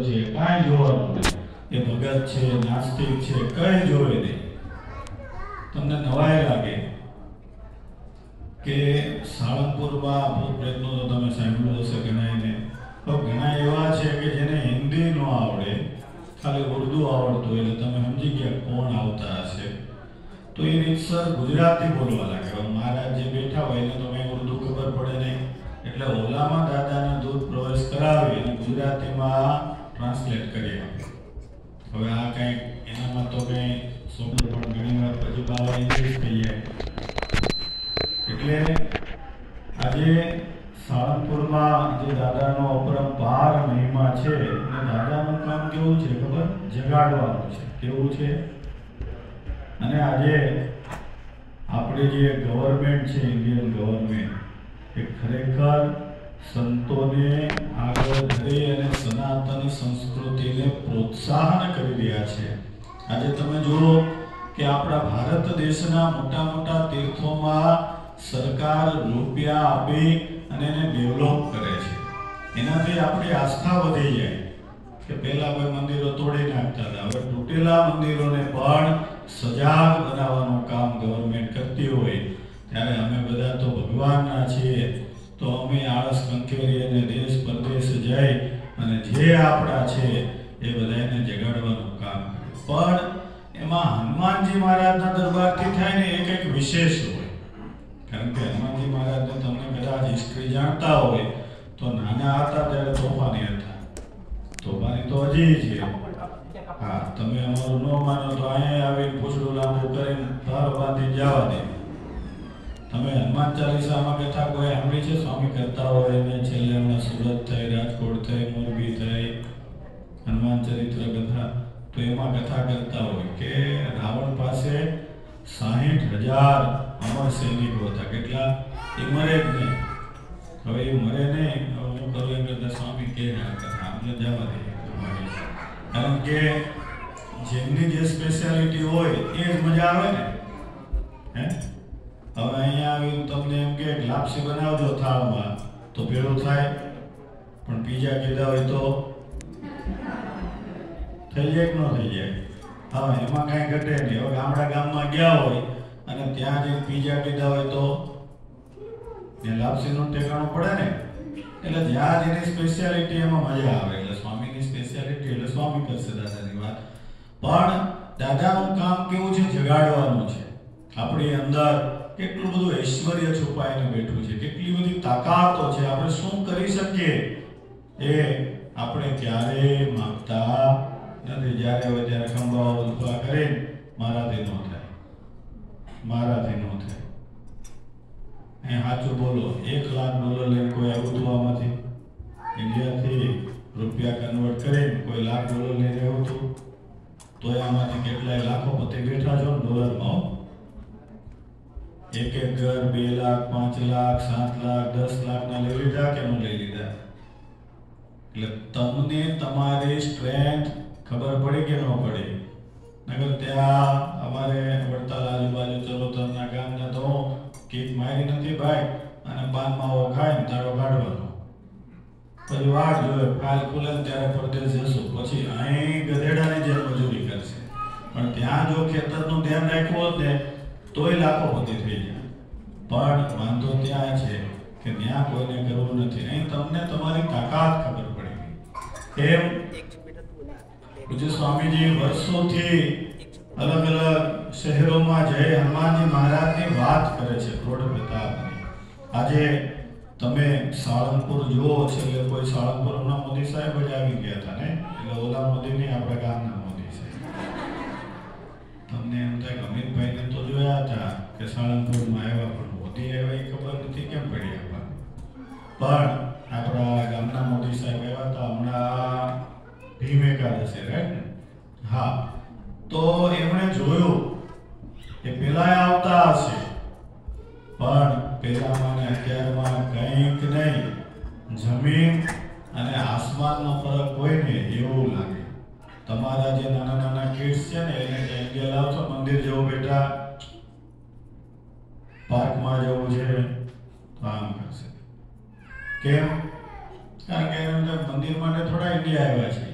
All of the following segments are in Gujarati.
છે કાંઈ જોવાનું નહીં. એ ભગત છે, નાસ્તિક છે, કંઈ જોવે નહીં. તમને નવાઈ લાગે કે સાળંગપુરમાં ભૂત પ્રેતનો તો તમે સાંભળ્યું હશે ઘણાને. તો ઘણા એવા છે કે જેને હિન્દી ન આવડે, ખાલી ઉર્દુ આવડતું, એટલે તમે સમજી ગયા કોણ આવતા હશે. તો એ રીતસર ગુજરાતી બોલવા લાગે. મહારાજ જે બેઠા હોય એને તો કંઈ ઉર્દુ ખબર પડે નહીં, એટલે ઓલામાં દાદાના દૂધ પ્રવેશ કરાવી અને ગુજરાતીમાં ટ્રાન્સલેટ કરી આપે. હવે આ કંઈક એનામાં તો કંઈ શબ્દ પણ ઘણી વાર પછી બાવા ઇંગ્લિશ થઈ જાય. એટલે આજે સાળંગપુરમાં જે દાદાનો અપરંપાર મહિમા છે, અને દાદાનું કામ કેવું છે ખબર? જગાડવાનું છે. કેવું છે? અને આજે આપણી જે ગવર્મેન્ટ છે, ઇન્ડિયન ગવર્મેન્ટ, એ ખરેખર સંતોને આગળ ધરી અને સનાતન સંસ્કૃતિને પ્રોત્સાહન કરી રહ્યા છે. આજે તમે જુઓ કે આપણા ભારત દેશના મોટા મોટા તીર્થોમાં સરકાર રૂપિયા આપી અને એને ડેવલપ કરે છે. એનાથી આપણી આસ્થા વધી જાય. કે પહેલા કોઈ મંદિરો તોડી નાખતા હતા, હવે તૂટેલા મંદિરોને પણ સજાગ બનાવવાનું કામ ગવર્મેન્ટ કરતી હોય, ત્યારે અમે બધા તો ભગવાનના છીએ, તો અમે આળસ કંકેરી અને દેશ પરદેશ જઈ અને જે આપણા છે એ બધાને જગાડવાનું કામ કર્યું. પણ એમાં હનુમાનજી મહારાજના દરબારથી થાય ને એ કંઈક વિશેષ હોય. કારણ કે હનુમાનજી મહારાજને તમને કદાચ હિસ્ટ્રી જાણતા હોય તો નાના હતા ત્યારે તોફાની હતા. તોફાની તો હજી છે. હા, તમે અમારું ન માનો તો અહીંયા આવીને પૂછડું લાંબુ કરીને ભાર બાંધી જવા દે. તમે હનુમાન ચાલીસામાં કથા કોઈ સાંભળી છે? સ્વામી કરતા હોય ને છેલ્લે હમણાં સુરત થઈ, રાજકોટ થઈ, મોરબી થઈ, હનુમાન ચરિત્ર કથા, તો એમાં કથા કરતા હોય કે રાવણ પાસે 60,000 અમર સૈનિકો હતા. કેટલા? એ મરે જ નહીં. હવે એ મરે નહીં. હું કરું એમ કરતા સ્વામી કે આ કથા અમને જવા દે. કારણ કે જેમની જે સ્પેશિયાલિટી હોય એ જ મજા આવે ને. હે, હવે અહીંયા આવીને તમને એમ કે લાપસી બનાવજો થાળમાં, તો પેલું થાય. પણ પીઝા કીધા હોય તો થઈ જાય કે ન થઈ જાય? હવે એમાં કાંઈ ઘટે નહીં. હવે ગામમાં ગયા હોય અને ત્યાં જે પીઝા કીધા હોય તો એ લાપસીનું ઠેકાણું પડે ને. એટલે જ્યાં જેની સ્પેશિયાલિટી એમાં મજા આવે. એટલે સ્વામીની સ્પેશિયાલિટી એટલે સ્વામી કરશે દાદાની વાત. પણ દાદાનું કામ કેવું છે? જગાડવાનું છે. આપણી અંદર કેટલું બધું ઐશ્વર્ય છુપાઈને બેઠું છે, કેટલી બધી તાકાતો છે. આપણે શું કરી શકીએ એ આપણે ક્યારેય માંગતા નથી. જ્યારે હોય ત્યારે ખંભાઓ ઉભા કરીને મારાથી ન થાય, મારાથી ન થાય. એ સાચું બોલો, $1,00,000 લઈને કોઈ આવ્યું હતું આમાંથી? ઇન્ડિયાથી રૂપિયા કન્વર્ટ કરીને કોઈ $1,00,000 લઈને આવ્યું હતું? તો આમાંથી કેટલાય લાખોપતિ બેઠા છો ડોલરમાં. એક ઘર 2 લાખ, 5 લાખ, 7 લાખ, 10 લાખના લઈ લીધા કે ન લઈ લીધા? એટલે તમને તમારી સ્ટ્રેન્થ ખબર પડી કે ન પડી? નગર ત્યાં અમારે વડતાલ આજુબાજુ ચરોતરના ગામના તો કીક મારી નથી ભાઈ, અને પાન માવો ખાઈને તાળો કાઢવાનો. પછી વાટ જોવે ફાઇલ ખુલે ત્યારે પરદેશ જશું, પછી અહીં ગધેડાની જેમ મજૂરી કરશે. પણ ત્યાં જો ખેતરનું ધ્યાન રાખ્યું હોત ને તોય લાખોપતિ થઈ જાય. પણ વાંધો ત્યાં છે કે ત્યાં કોઈને કરવું નથી. અહીં તમને તમારી તાકાત ખબર પડી ગઈ. એમ પૂજ્ય સ્વામીજી વર્ષોથી અલગ અલગ શહેરોમાં જઈ હનુમાનજી મહારાજની વાત કરે છે, પ્રોઢ પ્રતાપની. આજે તમે સાળંગપુર જુઓ છે, એટલે કોઈ સાળંગપુર હમણાં મોદી સાહેબ જ આવી ગયા હતા ને, એટલે ઓલા મોદી નહીં, આપણા ગામના મોદી સાહેબ. તમને એમ થાય અમિતભાઈને તો જોયા હતા કે સાળંગપુરમાં આવ્યા, પણ મોદી આવ્યા એ ખબર નથી કેમ પડી આપણને. પણ આપણા ગામના મોદી સાહેબ આવ્યા હતા હમણાં ભીમ એકાદશી, રાઈટ? હા, તો એમણે જોયું કે પેલા આવતા હશે, પણ પેલામાં ને અત્યારમાં કંઈક નહીં, જમીન અને આસમાનનો ફરક હોય ને એવું લાગે. તમારા જે નાના નાના કિડ્સ છે ને એને ક્યાં લાવશો, મંદિર જેવું બેટા, પાર્કમાં જવું છે તો આમ કરશે. કેમ? કારણ કે મંદિર માટે થોડા ઇન્ડિયા આવ્યા છે,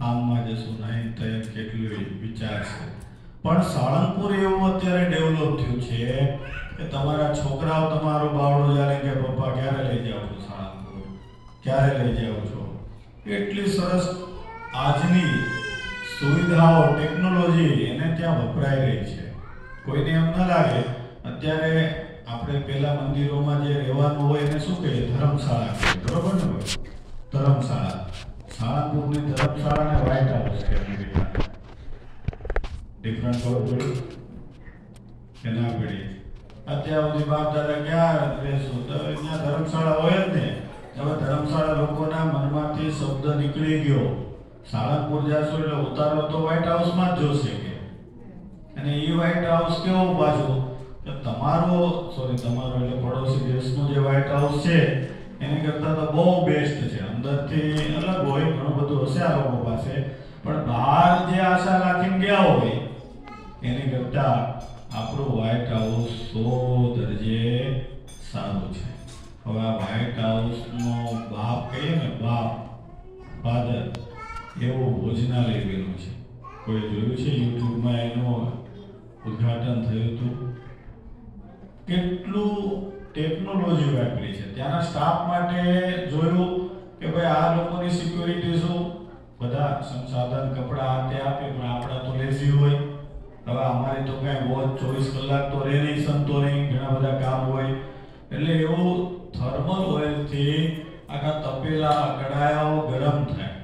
ફાર્મમાં જશું, નહીં તૈયાર કેટલું વિચાર છે. પણ સાળંગપુર એવું અત્યારે ડેવલપ થયું છે કે તમારા છોકરાઓ તમારો બાવડો જાણે કે પપ્પા ક્યારે લઈ જાઓ છો સાળંગપુર, ક્યારે લઈ જાઓ છો. એટલી સરસ આજની સુવિધાઓ, ટેકનોલોજી એને ત્યાં વપરાઈ રહી છે. કોઈને એમ ન લાગે. અત્યારે આપણે પેલા મંદિરોમાં જે રહેવાનું હોય એને શું કહીએ? ધર્મશાળા કહીએ, બરોબર ને ભાઈ? ધર્મશાળા. સાળંગપુરની ધર્મશાળાને વ્હાઇટ હાઉસ કહેવાય. ડિફરન્ટ ખબર પડી કે ના પડી? અત્યાર સુધી બાપ દાદા ક્યાં રહેશું? તો અહીંયા ધર્મશાળા હોય જ ને. હવે ધર્મશાળા લોકોના મનમાંથી શબ્દ નીકળી ગયો. સાળંગપુર જાશો એટલે ઉતારો તો વ્હાઇટ હાઉસમાં જ જોશે કે. અને એ વ્હાઇટ હાઉસ કેવો પાછું? તમારો એટલે પડોશી દેશનો જે વ્હાઇટ હાઉસ છે એની કરતાં તો બહુ બેસ્ટ છે. અંદરથી અલગ હોય, ઘણું બધું હશે આ લોકો પાસે, પણ બહાર જે આશા રાખીને ગયા હોય એની કરતાં આપણું વ્હાઇટ હાઉસ 100 દરજે સારું છે. હવે આ વ્હાઇટ હાઉસનો બાપ કહીએ ને, બાપ, ફાધર, એવું ભોજનાલય બન્યું છે. કોઈ જોયું છે? યુટ્યુબમાં એનું ઉદ્ઘાટન થયું હતું. કેટલું ટેકનોલોજી વાપરી છે. ત્યાંના સ્ટાફ માટે જોયું કે ભાઈ આ લોકોની સિક્યોરિટી શું, બધા સંસાધન, કપડાં તે આપે, પણ આપણા તો લેઝી હોય. હવે અમારી તો કઈ વોચ 24 કલાક તો રહે નહીં, સંતો નહીં, ઘણા બધા કામ હોય. એટલે એવું થર્મલ ઓઇલથી આખા તપેલા, કડાયાઓ ગરમ થાય.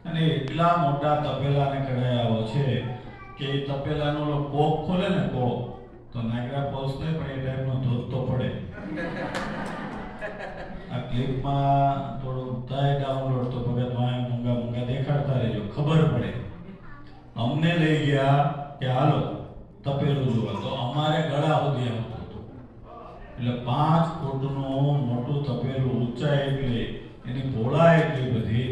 અને એટલા મોટા તપેલા અને કડાયાઓ છે કે એ તપેલાનો કોક ખોલે ને, કોક તો નાયગ્રા ફોલ્સ નહીં, પણ એ ટાઈપનો ધોધ તો પડે. આ ક્લિપમાં થોડું થાય ડાઉનલોડ, તો ભગત વાય મૂંગા દેખાડતા રહેજો, ખબર પડે. અમને લઈ ગયા કે હાલો તપેલું જોવા, તો અમારે ગળા સુધી આવતું હતું. એટલે 5 ફૂટનું મોટું તપેલું, ઊંચાઈ એટલી, એની પહોળાઈ એટલી બધી,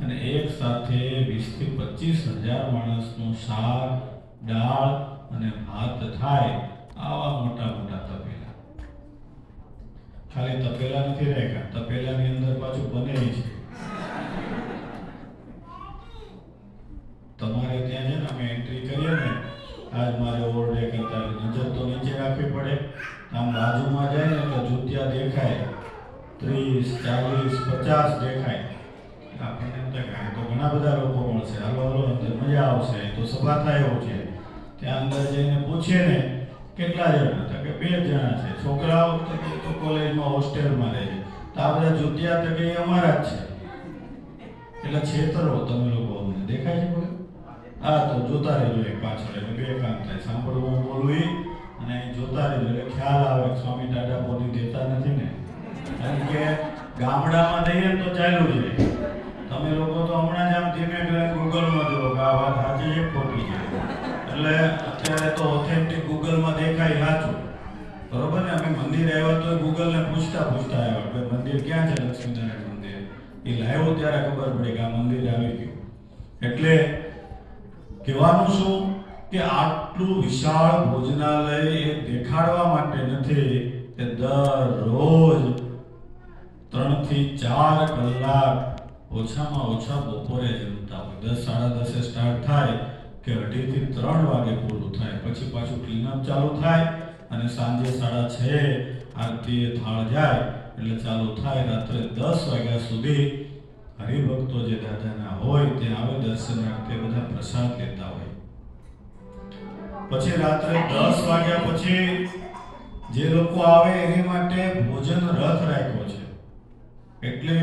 અને એક સાથે 20 થી 25,000 માણસનું શાક, દાળ અને ભાત થાય. આવા મોટા મોટા તપેલા. ખાલી તપેલા નથી રાખ્યા, તપેલાની અંદર પાછું બને છે. તમારે ત્યાં છે ને, અમે એન્ટ્રી કરીએ ને, આજ મારે ઓરડે કરતા નજર તો નીચે રાખવી પડે. આમ બાજુમાં જાય ને તો જુતિયા દેખાય, 30, 40, 50 દેખાય. આપણને એમ થાય તો ઘણા બધા લોકો મળશે, હાલો હાલો અંદર મજા આવશે, તો સભા થાય એવું છે. ત્યાં અંદર જઈને પૂછીએ ને કેટલા જણા, તો કે 2 જણા છે. છોકરાઓ તો કોલેજમાં હોસ્ટેલમાં રહે છે. તો આ બધા જુતિયા તો કે અમારા જ છે. એટલે છેતરો તમે લોકો અમને દેખાય છે બોલે. હા, તો જોતા રહેજો એક પાછળ. એટલે 2 કામ થાય, સાંભળવું, બોલવું, અને જોતા રહેજો. એટલે ખ્યાલ આવે કે સ્વામી ટાટા પોતી દેતા નથી ને. કારણ કે ગામડામાં દઈએ તો ચાલ્યું છે. તમે લોકો તો હમણાં જ આમ ધીમે ધીમે ગૂગલમાં જુઓ કે આ વાત સાચી છે ખોટી છે. એટલે અત્યારે તો ઓથેન્ટિક ગૂગલમાં દેખાય સાચું, બરોબર ને? અમે મંદિર આવ્યા તો ગૂગલને પૂછતા આવ્યા કે મંદિર ક્યાં છે, લક્ષ્મીનારાયણ મંદિર. એ લાવ્યો ત્યારે ખબર પડી કે આ મંદિર આવી ગયું. એટલે કહેવાનું શું કે આટલું વિશાળ ભોજનાલય એ દેખાડવા માટે નથી કે દરરોજ 3 થી 4 કલાક ઓછામાં ઓછા બપોરે જમતા હોય. 10, 10:30 સ્ટાર્ટ થાય કે 2:30 થી 3 વાગે પૂરું થાય. પછી પાછું ક્લીનઅપ ચાલુ થાય અને સાંજે 6:30 આરતી થાળ જાય એટલે ચાલુ થાય. રાત્રે 10 વાગ્યા સુધી હરિભક્તો જે દાદાના હોય તે આવે દર્શનાર્થે, બધા પ્રસાદ લેતા હોય. પછી રાત્રે 10 વાગ્યા પછી જે લોકો આવે એની માટે ભોજન રથ રાખ્યો છે. એટલે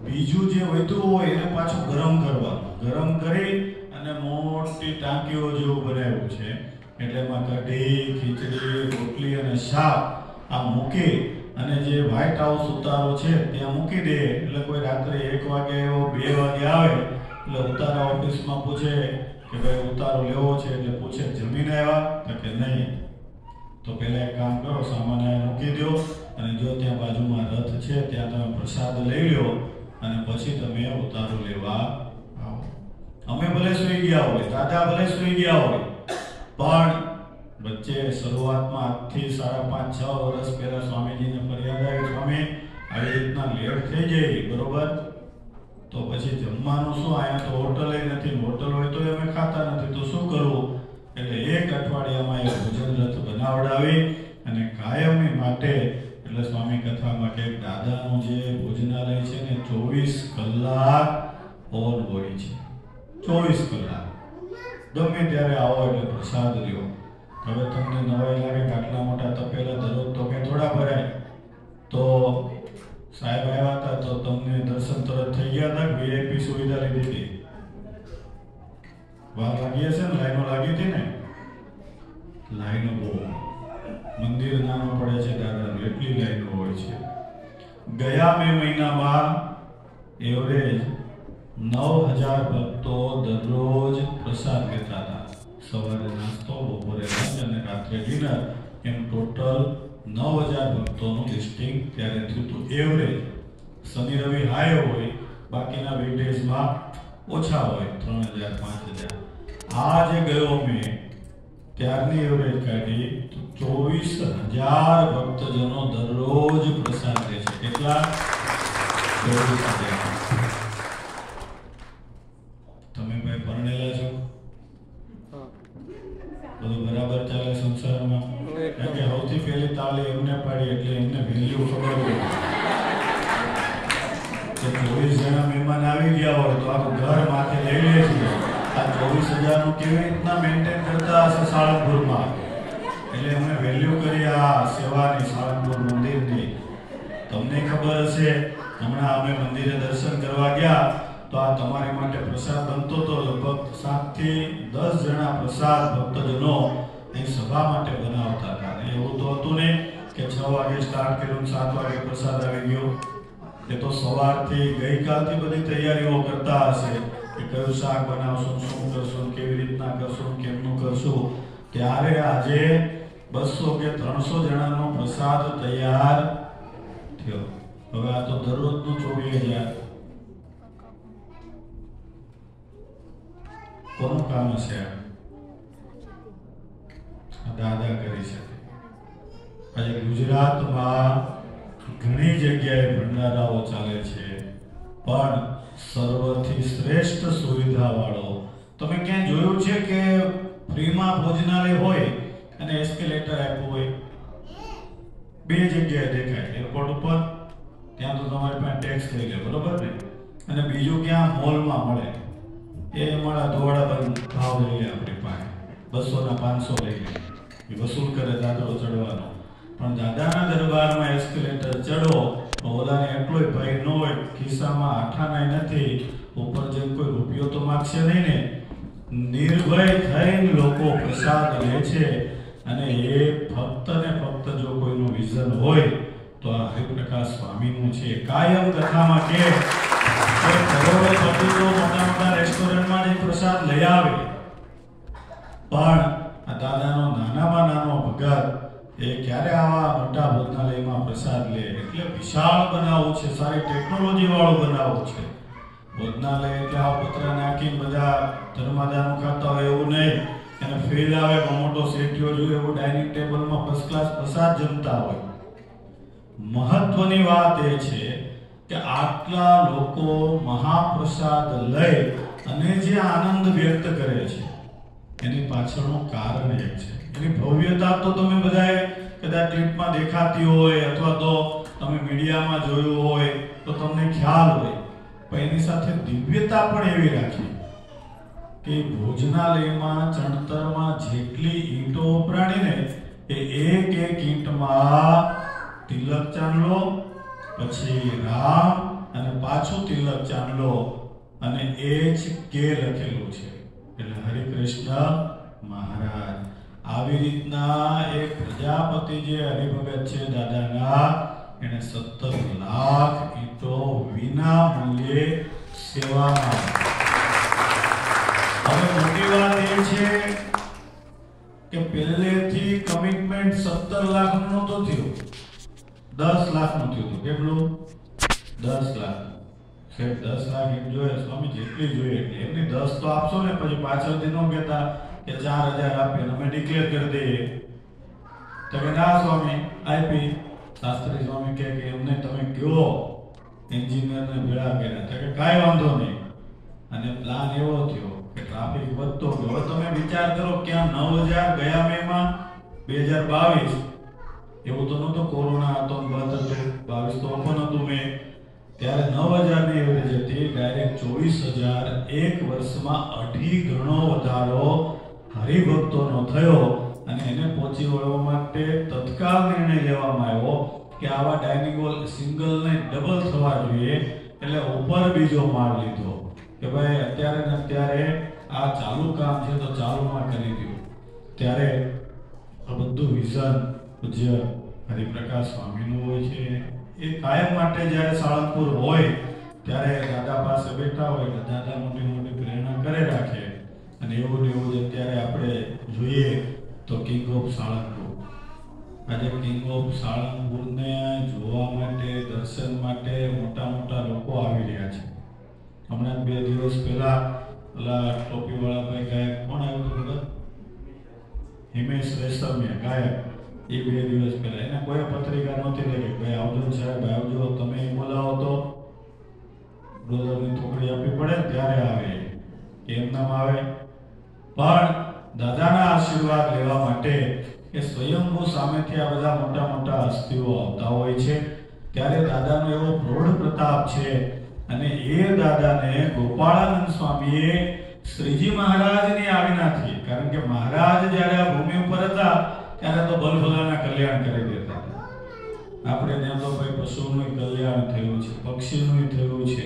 બીજું જે વધ્યું હોય એને પાછું ગરમ કરવાનું. ગરમ કરી અને મોટી ટાંકીઓ જેવું બનાવ્યું છે. એટલે એમાં કઢી, ખીચડી, રોટલી અને શાક આ મૂકી અને જે વ્હાઇટ હાઉસ ઉતારો છે ત્યાં મૂકી દે. એટલે કોઈ રાત્રે 1 વાગે 2 વાગે આવે એટલે ઉતારા ઓફિસમાં પૂછે કે ભાઈ ઉતારો લેવો છે. એટલે પૂછે જમીને આવ્યા તો કે નહીં. તો પહેલા એક કામ કરો, સામાન મૂકી દો અને જો ત્યાં બાજુમાં રથ છે ત્યાં તમે પ્રસાદ લઈ લો અને પછી તમે ઉતારો લેવા આવો. અમે ભલે સૂઈ ગયા હોય, દાદા ભલે સૂઈ ગયા હોય, પણ વચ્ચે શરૂઆતમાં આજથી 5.5-6 વર્ષ પહેલા સ્વામીજીને ફરિયાદ આવી, સ્વામી આવી રીતના લેટ થઈ જાય, બરોબર, તો પછી જમવાનું શું? અહીંયા તો હોટલે નથી, હોટલ હોય તો અમે ખાતા નથી, તો શું કરવું? એટલે એક અઠવાડિયામાં એ ભોજન રથ બનાવડાવી અને કાયમી માટે, એટલે સ્વામી કથામાં કે દાદાનું જે ભોજનાલય છે ને 24 કલાક ઓન હોય છે. 24 કલાક ગમે ત્યારે આવો એટલે પ્રસાદ લ્યો. હવે તમને નવાઈ લાગે કે આટલા મોટા તપેલા દરરોજ તો કે થોડા ભરાય, તો સાહેબ આવ્યા હતા તો તમને દર્શન તરત થઈ ગયા હતા કે વીઆઈપી સુવિધા લીધી હતી? વાર લાગી હશે ને? લાઈનો લાગી હતી ને? લાઈનો બહુ, મંદિર નાનું પડે છે દાદાનું, એટલી લાઈનો હોય છે. ગયા મે મહિનામાં એવરેજ 9000 ભક્તો દરરોજ પ્રસાદ લેતા હતા. સવારે નાસ્તો, બપોરે લંચ અને રાત્રે ડિનર, એમ ટોટલ 9000 ભક્તોનું લિસ્ટિંગ ત્યારે થયું હતું. એવરેજ શનિ રવિ હાઈ હોય, બાકીના વીકડેઝમાં ઓછા હોય, 3000 5000. આ જે ગયો મેં ત્યારની એવરેજ કાઢી તો 24000 ભક્તજનો દરરોજ પ્રસાદ લે છે. કેટલા? 24000. તમે ભાઈ પરણેલા છો? બધું બરાબર ચાલે સંસારમાં? કારણ કે સૌથી પહેલી તાળી એમને પાડી એટલે એમને વેલ્યુ ખબર હોય કે 24 જણા મહેમાન આવી ગયા હોય તો આખું ઘર માથે લઈ લે છે. આ 24000 નું કેવી રીતના મેન્ટેન કરતા હશે સાળંગપુરમાં? એટલે એમને વેલ્યુ કરી આ સેવાની, સાળંગપુર મંદિરની. તમને ખબર હશે, હમણાં અમે મંદિરે દર્શન કરવા ગયા તો આ તમારી માટે પ્રસાદ બનતો તો લગભગ 7 થી 10 જણા પ્રસાદ ભક્તજનો અહીં સભા માટે બનાવતા હતા. એવું તો હતું ને કે 6 વાગે સ્ટાર્ટ કર્યું, 7 વાગે પ્રસાદ આવી ગયો. એ તો સવારથી ગઈકાલથી બધી તૈયારીઓ કરતા હશે કે કયું શાક બનાવશું, શું કરશું, કેવી રીતના કરશું, કેમનું કરશું. ત્યારે આજે 200 કે 300 જણાનો પ્રસાદ તૈયાર થયો. હવે આ તો દરરોજનું 24000. કોનું કામ હશે? દાદા કરી શકે. આજે ગુજરાતમાં ઘણી જગ્યાએ ભંડારાઓ ચાલે છે, પણ સર્વથી શ્રેષ્ઠ સુવિધા વાળો. તમે ક્યાં જોયું છે કે ફ્રીમાં ભોજનાલય હોય અને એસ્કેલેટર આપ્યું હોય? બે જગ્યાએ દેખાય. એરપોર્ટ ઉપર, ત્યાં તો તમારી પાસે ટેક્સ લઈ લે, બરોબર ને? અને બીજું ક્યાં? મોલમાં મળે. એ મારા ધોવાડા બંધ ભાવ લઈ લે આપણી પાસે, 200 ના 500 લઈ લે, એ વસૂલ કરે દાદરો ચડવાનો. પણ દાદાના દરબારમાં એસ્કેલેટર ચડો તો ઓલાને એટલોય ભય ન હોય, ખિસ્સામાં આઠાનાય નથી, ઉપર જે કોઈ રૂપિયો તો માગશે નહીં ને. નિર્ભય થઈને લોકો પ્રસાદ લે છે. અને એ ફક્ત ને ફક્ત જો કોઈનું વિઝન હોય તો આ હરિપ્રકાશ સ્વામીનું છે. કાયમ કથામાં કે કરોડોપતિ તો મોટા મોટા રેસ્ટોરન્ટમાં જઈ પ્રસાદ લઈ આવે, પણ આ દાદાનો નાનામાં નાનો ભગત એ ક્યારે આવા મોટા ભોજનાલયમાં પ્રસાદ લે? એટલે વિશાળ બનાવવું છે, સારી ટેકનોલોજી વાળું બનાવવું છે. ભોજનાલય એટલે આ પતરા નાખીને બધા ધર્માદાનું ખાતા હોય એવું નહીં. એને ફીલ આવે, મોટો સેટિયો જોઈએ એવું ડાઇનિંગ ટેબલમાં ફર્સ્ટ ક્લાસ પ્રસાદ જમતા હોય. મહત્વની વાત એ છે કે આટલા લોકો મહાપ્રસાદ લઈ અને જે આનંદ વ્યક્ત કરે છે એની પાછળનું કારણ એક છે. એની ભવ્યતા તો તમે બધાએ કદાચ ક્લિપમાં દેખાતી હોય અથવા તો તમે મીડિયામાં જોયું હોય તો તમને ખ્યાલ હોય, પણ એની સાથે દિવ્યતા પણ એવી રાખી કે ભોજનાલયમાં ચણતરમાં જેટલી ઈંટો વપરાણીને એ એક ઈંટમાં તિલક ચાંદલો, પછી રામ અને પાછું તિલક ચાંદલો અને HK લખેલું છે. એટલે હરિકૃષ્ણ મહારાજ. આવી રીતના એક પ્રજાપતિ જે હરિભગત છે દાદાના, એને 17 લાખ ઈંટો વિના મૂલ્યે સેવામાં. હવે મોટી વાત એ છે કે પહેલેથી કમિટમેન્ટ 17 લાખનું નહોતું થયું, 10 લાખનું થયું હતું. કેટલું? 10 લાખ. સાહેબ 10 લાખ એમ જોઈએ સ્વામી, જેટલી જોઈએ એટલી. એમની 10 તો આપશો ને, પછી પાછળથી ન કહેતા કે 4000 આપીને અમે ડિક્લેર કરી દઈએ. તો કે ના સ્વામી આપી. શાસ્ત્રી સ્વામી કહે કે એમને તમે કહો એન્જિનિયરને ભેળા કર્યા કે કાંઈ વાંધો નહીં, અને પ્લાન એવો થયો કે ટ્રાફિક વધતો ગયો. હવે તમે વિચાર કરો ક્યાં 9000 ગયા મેમાં 2022 એવું તો નહોતું, કોરોના હતો, બંધ હતું, 22 તો ઓપન હતું મેં, ત્યારે 9000 ની એવરેજ હતી, ડાયરેક્ટ 24000 એક વર્ષમાં 2.5 ગણો વધારો હરિભક્તોનો થયો. અને એને પહોંચી વળવા માટે તત્કાલ નિર્ણય લેવામાં આવ્યો કે આવા ડાઇનિંગ હોલ સિંગલ ને ડબલ થવા જોઈએ, એટલે ઉપર બીજો માળ લીધો કે ભાઈ અત્યારે ને અત્યારે આ ચાલુ કામ છે તો ચાલુમાં કરી દો. ત્યારે આ બધું વિઝન પૂજ્ય હરિપ્રકાશ સ્વામીનું હોય છે. એ કાયમ માટે જ્યારે સાળંગપુર હોય ત્યારે દાદા પાસે બેઠા હોય એટલે દાદા મોટી મોટી પ્રેરણા કરે રાખે. અને એવું ને એવું જ અત્યારે આપણે જોઈએ તો કિંગ ઓફ સાળંગપુર, આજે કિંગ ઓફ સાળંગપુરને જોવા માટે, દર્શન માટે મોટા મોટા લોકો આવી રહ્યા છે. હમણાં 2 દિવસ પહેલા ઓલા ટોપીવાળા ભાઈ ગાયક કોણ આવ્યું હતું ખબર? હિમેશ રેશમિયા ગાયક. એ 2 દિવસ પહેલા એને કોઈ પત્રિકા નહોતી લખી, ભાઈ આવજો સાહેબ આવજો, તમે બોલાવો તો ડોલરની થોકડી આપવી પડે ત્યારે આવે, કેમ નામ આવે. પણ દાદાના આશીર્વાદ લેવા માટે કે સ્વયંભૂ સામેથી આ બધા મોટા મોટા હસ્તીઓ આવતા હોય છે, ત્યારે દાદાનો એવો પ્રૌઢ પ્રતાપ છે. અને એ દાદાને ગોપાળાનંદ સ્વામીએ શ્રીજી મહારાજની આજ્ઞાથી, કારણ કે મહારાજ જ્યારે આ ભૂમિ ઉપર હતા ત્યારે તો બલભલાના કલ્યાણ કરી દેતા હતા. આપણે ત્યાં તો ભાઈ પશુનું કલ્યાણ થયું છે, પક્ષીનું થયું છે,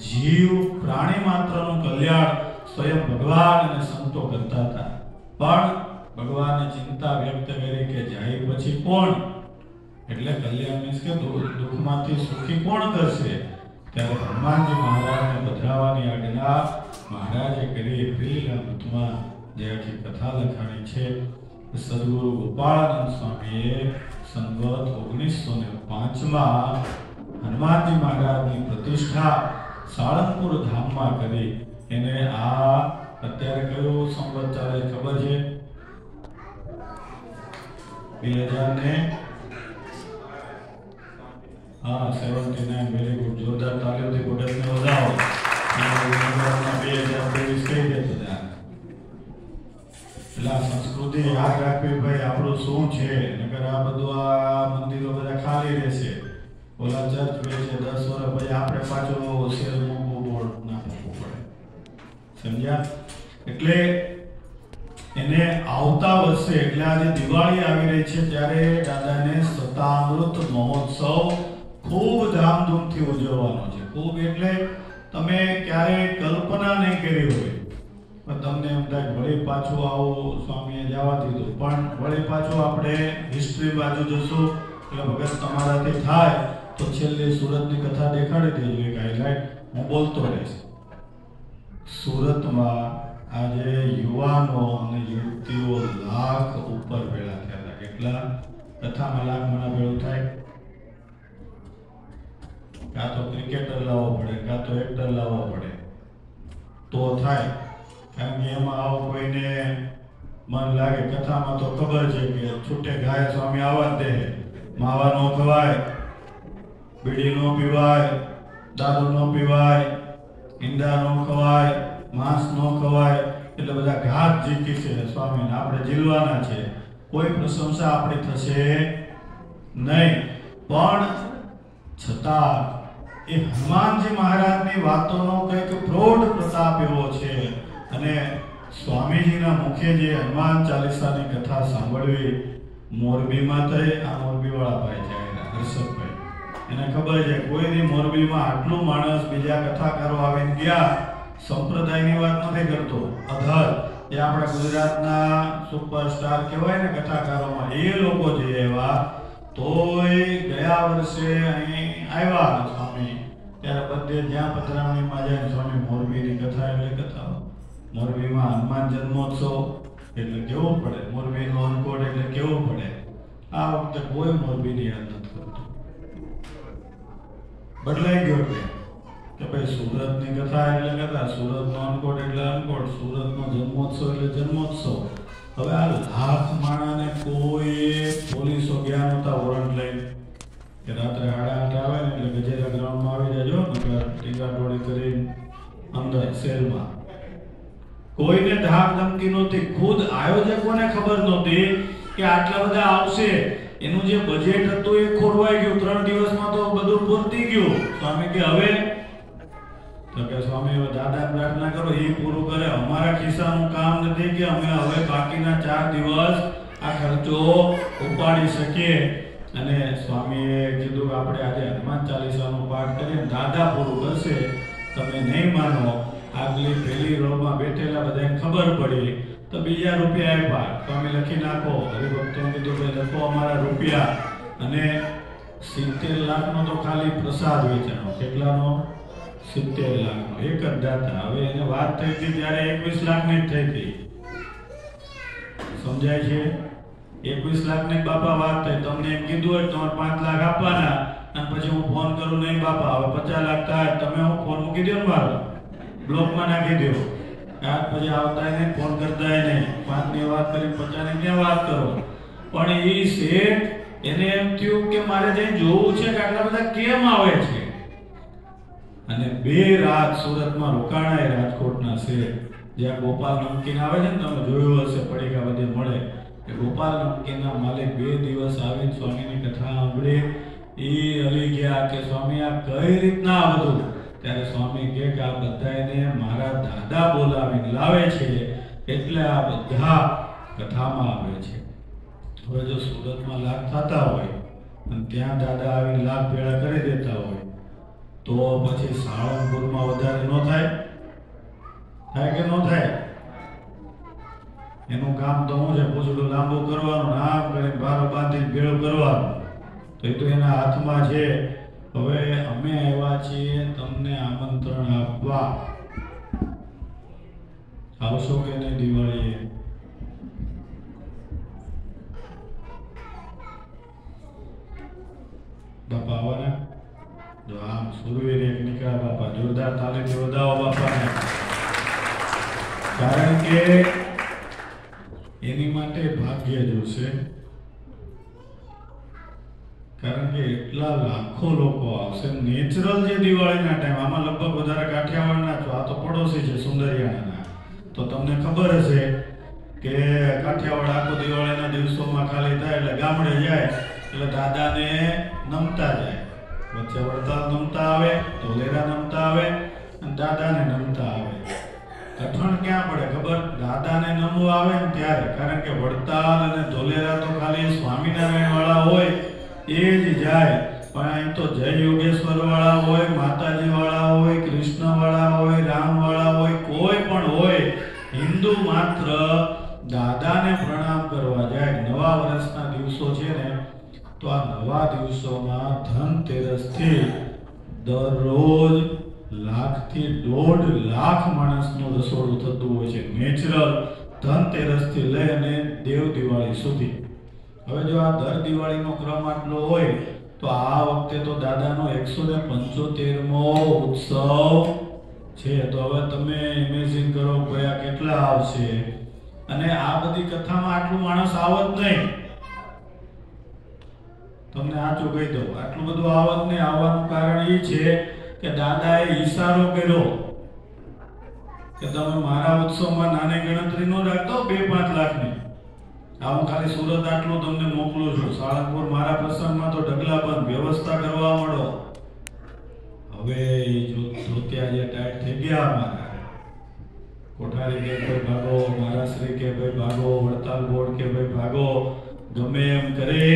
જીવ પ્રાણી માત્રનું કલ્યાણ સ્વયં ભગવાન અને સંતો કરતા હતા. પણ ભગવાને ચિંતા વ્યક્ત કરી કે જાય પછી કોણ, એટલે કલ્યાણ મીન્સ કે દુઃખમાંથી સુખી કોણ કરશે. ત્યારે હનુમાનજી મહારાજને પધરાવવાની આજ્ઞા મહારાજે કરી. એપ્રિલના મધમાં જે આખી કથા લખાણી છે, સદગુરુ ગોપાળાનંદ સ્વામીએ સંવત 1905માં હનુમાનજી મહારાજની પ્રતિષ્ઠા સાળંગપુર ધામમાં કરી. એને આ અત્યારે કયું સંવત ચાલે ખબર છે? 79. વેરી ગુડ, જોરદાર તાલીઓથી ભગતને વધાવો. 2023 કઈ દે બધા. એટલે સંસ્કૃતિ યાદ રાખવી ભાઈ, આપણું શું છે. નકર આ બધું આ મંદિરો બધા ખાલી રહેશે, ઓલા ચર્ચ બેસે 10 વર્ષ પછી આપણે પાછો સેલ મૂકવું બોર્ડ નાખવું પડે, સમજ્યા? એટલે એને આવતા વર્ષે, એટલે આજે દિવાળી આવી રહી છે ત્યારે દાદાને શતામૃત મહોત્સવ ખૂબ ધામધૂમથી ઉજવવાનો છે. ખૂબ એટલે તમે ક્યારેય કલ્પના નહીં કરી હોય. પણ તમને એમ થાય વળી પાછું આવો સ્વામીએ જવા દીધું, પણ વળી પાછું આપણે હિસ્ટ્રી બાજુ જશું એટલે ભગત તમારાથી થાય તો છેલ્લે સુરતની કથા દેખાડી દેજો એક હાઇલાઇટ, હું બોલતો રહીશ. સુરતમાં આજે યુવાનો અને યુવતીઓ લાખ ઉપર ભેળા થયા હતા. કેટલા? કથામાં લાખ મણા ભેળું થાય. કાં તો ક્રિકેટર લાવવો પડે, કાં તો એક્ટર લાવવો પડે તો થાય. કારણ કે એમાં આવો કોઈને મન લાગે. કથામાં તો ખબર છે કે છૂટે ગાય સ્વામી આવા દે, માવા નો ખવાય, બીડી નો પીવાય, દારૂ નો પીવાય, ઈંડા નો ખવાય, માંસ નો ખવાય. એટલે બધા ઘાત જીતી છે સ્વામીને, આપણે જીલવાના છે. કોઈ પ્રશંસા આપણી થશે નહીં. પણ છતાં એ હનુમાનજી મહારાજની વાતોનો કંઈક પ્રૌઢ પ્રતાપ એવો છે. અને સ્વામીજીના મુખે જે હનુમાન ચાલીસાની કથા સાંભળવી, મોરબીમાં થઈ, આ મોરબીવાળા ભાઈ છે હર્ષદભાઈ, એને ખબર છે કોઈની મોરબીમાં આટલું માણસ બીજા કથાકારો આવીને ગયા. સંપ્રદાયની વાત નથી કરતો, અધર જે આપણા ગુજરાતના સુપરસ્ટાર કહેવાય ને કથાકારોમાં, એ લોકો જે એવા તોય ગયા વર્ષે અહીં આવ્યા સ્વામી, ત્યારે બધે જ્યાં પધરામણીમાં જાય સ્વામી મોરબીની કથા એટલે કથા. મોરબીમાં હનુમાન જન્મોત્સવ એટલે કેવું પડે, મોરબીનો અનકોટ એટલે કેવું પડે. આ વખતે કોઈ મોરબીની યાદ નથી કરતું. બદલાઈ ગયો કે ભાઈ સુરતની કથા એટલે કથા, સુરતનો અનકોટ એટલે અનકોટ, સુરતનો જન્મોત્સવ એટલે જન્મોત્સવ. હવે આ લાખ માણાને કોઈ પોલીસો ગયા નહોતા વોરંટ લઈને, કે રાત્રે 8:30 આવે ને એટલે ગજેરા ગ્રાઉન્ડમાં આવી જાજો, નકર ટીંગા ટોળી કરીને અંદર સેલમાં. કોઈને ધાક ધમકી નહોતી. ખુદ આયોજકોને ખબર નહોતી કે આટલા બધા આવશે. એનું જે બજેટ હતું એ ખોરવાઈ ગયું. 3 દિવસમાં તો બધું પૂરતી ગયું. સ્વામી કે હવે તો કે સ્વામી હવે દાદા પ્રાર્થના કરો એ પૂરું કરે. અમારા ખિસ્સાનું કામ નથી કે અમે હવે બાકીના 4 દિવસ આ ખર્ચો ઉપાડી શકીએ. અને સ્વામીએ કીધું આપણે આજે હનુમાન ચાલીસાનો પાઠ કરીને દાદા પૂરું કરશે. તમે નહીં માનો, આગલી પહેલી રોમાં બેઠેલા બધાને ખબર પડી તો બીજા રૂપિયા આપ્યા. સ્વામી લખી નાખો. હરિભક્તોને કીધું કે લખો અમારા રૂપિયા. અને 70 લાખનો તો ખાલી પ્રસાદ વેચાણો. કેટલાનો? 70 લાખનો. એક જ દાતા. હવે એને વાત થઈ હતી ત્યારે 21 લાખની જ થઈ હતી. સમજાય છે? 21 લાખની બાપા વાત થઈ. તમને એમ કીધું હોય તમારે 5 લાખ આપવાના અને પછી હું ફોન કરું, નહીં બાપા હવે 50 લાખ થાય. તમે હું ફોન મૂકી દો ને, મારો બ્લોકમાં નાખી દો. ત્યાર પછી આવતા નહીં, ફોન કરતા નહીં. 5 ની વાત કરી 50 ની ક્યાં વાત કરો? પણ એ શેઠ એને એમ થયું કે મારે જઈને જોવું છે કે આટલા બધા કેમ આવે છે. અને 2 રાત સુરતમાં રોકાણાય. રાજકોટના શેઠ જ્યાં ગોપાલ નમકીન આવે છે ને, તમે જોયું હશે, પડીકા બધે મળે. એ ગોપાલ નમકીનના માલિક 2 દિવસ આવીને સ્વામીની કથા સાંભળી. એ હલી ગયા કે સ્વામી આ કઈ રીતના આ બધું? ત્યારે સ્વામી કહે કે આ બધાને મારા દાદા બોલાવીને લાવે છે એટલે આ બધા કથામાં આવે છે. હવે જો સુરતમાં લાખ થતા હોય અને ત્યાં દાદા આવીને લાખ ભેળા કરી દેતા હોય તો પછી સાળંગપુરમાં વધારે ન થાય? થાય કે ન થાય? એનું કામ તો શું છે? પૂછડું લાંબુ કરવાનું, આમ કરીને ભારો બાંધીને ભેળું કરવાનું. તો એ તો એના હાથમાં છે. હવે અમે આવ્યા છીએ તમને આમંત્રણ આપવા. આવશો કે નહીં દિવાળીએ? બાપા આવવાના? જો આમ સુરવીર એક નીકળ્યા બાપા. જોરદાર તાલીથી વધાવો બાપાને. કારણ કે એની માટે ભાગ્ય જોશે. કારણ કે એટલા લાખો લોકો આવશે. નેચરલ જે દિવાળીના ટાઈમ, આમાં લગભગ વધારે કાઠિયાવાડના છો. આ તો પડોશી છે સુંદરિયાના. તો તમને ખબર હશે કે કાઠિયાવાડ આખો દિવાળીના દિવસોમાં ખાલી થાય એટલે ગામડે જાય એટલે દાદાને નમતા જાય. વચ્ચે વડતાલ નમતા આવે, ધોલેરા નમતા આવે અને દાદાને નમતા આવે. કઠણ ક્યાં પડે ખબર? દાદાને નમવા આવે ને ત્યારે. કારણ કે વડતાલ અને ધોલેરા તો ખાલી સ્વામિનારાયણ વાળા હોય એ જ જાય. પણ અહીં તો જય યોગેશ્વર વાળા હોય, માતાજી વાળા હોય, કૃષ્ણ વાળા હોય, રામ વાળા હોય, કોઈ પણ હોય, હિન્દુ માત્ર દાદાને પ્રણામ કરવા જાય. નવા વર્ષના દિવસો છે ને, તો આ નવા દિવસોમાં ધનતેરસથી દરરોજ 1 થી 1.5 લાખ માણસનું રસોડું થતું હોય છે. નેચરલ ધનતેરસથી લઈ અને દેવ દિવાળી સુધી. હવે જો આ દર દિવાળીનો ક્રમ આટલો હોય તો આ વખતે તો દાદાનો 175મો ઉત્સવ છે. તો હવે તમે ઇમેજિન કરો કયા કેટલા આવશે. અને આ બધી કથામાં આટલું માણસ આવત નહીં. તમને સાચું કહી દઉં, આટલું બધું આવત નહીં. આવવાનું કારણ એ છે કે દાદાએ ઈશારો કર્યો કે તમે મારા ઉત્સવમાં નાની ગણતરી ન રાખતો 2-5 લાખની. હું ખાલી સુરત આટલું તમને મોકલું છું. સાળંગપુર મારા પ્રસંગમાં તો ઢગલા બંધ. વ્યવસ્થા કરવા મળો. હવે જોત્યા જે ટાઈટ થઈ ગયા અમારા. કોઠારી કે ભાઈ ભાગો, મહારાશ્રી કે ભાઈ ભાગો, વડતાલ બોર્ડ કે ભાઈ ભાગો. ગમે એમ કરી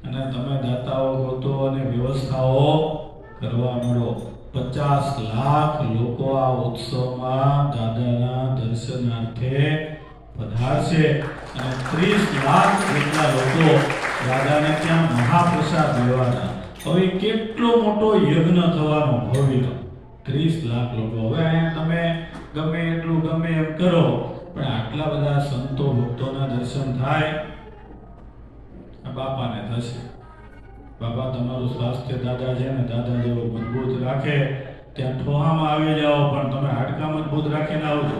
અને તમે દાતાઓ ગોતો અને વ્યવસ્થાઓ કરવા મળો. 50 લાખ લોકો આ ઉત્સવમાં દાદાના દર્શનાર્થે પધારશે અને 30 લાખ જેટલા લોકો દાદાને ત્યાં મહાપ્રસાદ લેવાના. હવે કેટલો મોટો યજ્ઞ થવાનો ભવ્ય. 30 લાખ લોકો. હવે અહીંયા તમે ગમે એટલું ગમે એમ કરો પણ આટલા બધા સંતો ભક્તોના દર્શન થાય બાપાને થશે. બાપા તમારું સ્વાસ્થ્ય દાદા છે ને, દાદા જેવો મજબૂત રાખે. ત્યાં ઠોહામાં આવી જાઓ પણ તમે હાડકા મજબૂત રાખીને આવજો.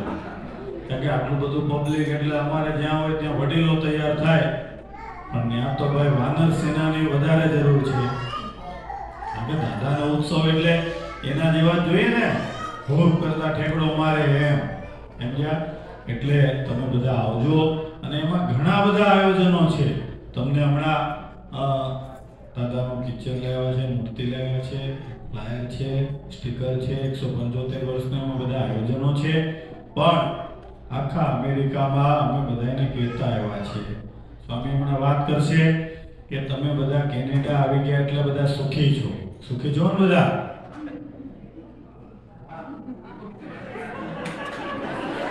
કારણ કે આટલું બધું પબ્લિક એટલે અમારે જ્યાં હોય ત્યાં વડીલો તૈયાર થાય પણ ત્યાં તો ભાઈ વાનર સેનાની વધારે જરૂર છે. કે દાદાનો ઉત્સવ એટલે એના જેવા જોઈએ ને, ભોગ કરતા ઠેકડો મારે એમ સમજ્યા? એટલે તમે બધા આવજો અને એમાં ઘણા બધા આયોજનો છે. તમને હમણાં દાદાનું કિચન લેવા છે, મૂર્તિ લેવા છે, ફ્લાયર છે, સ્ટીકર છે, 175 વર્ષના એમાં બધા આયોજનો છે. પણ આખા અમેરિકામાં અમે બધાને કહેતા આવ્યા છીએ, સ્વામી હમણાં વાત કરશે કે તમે બધા કેનેડા આવી ગયા એટલે બધા સુખી છો. સુખી છો ને બધા?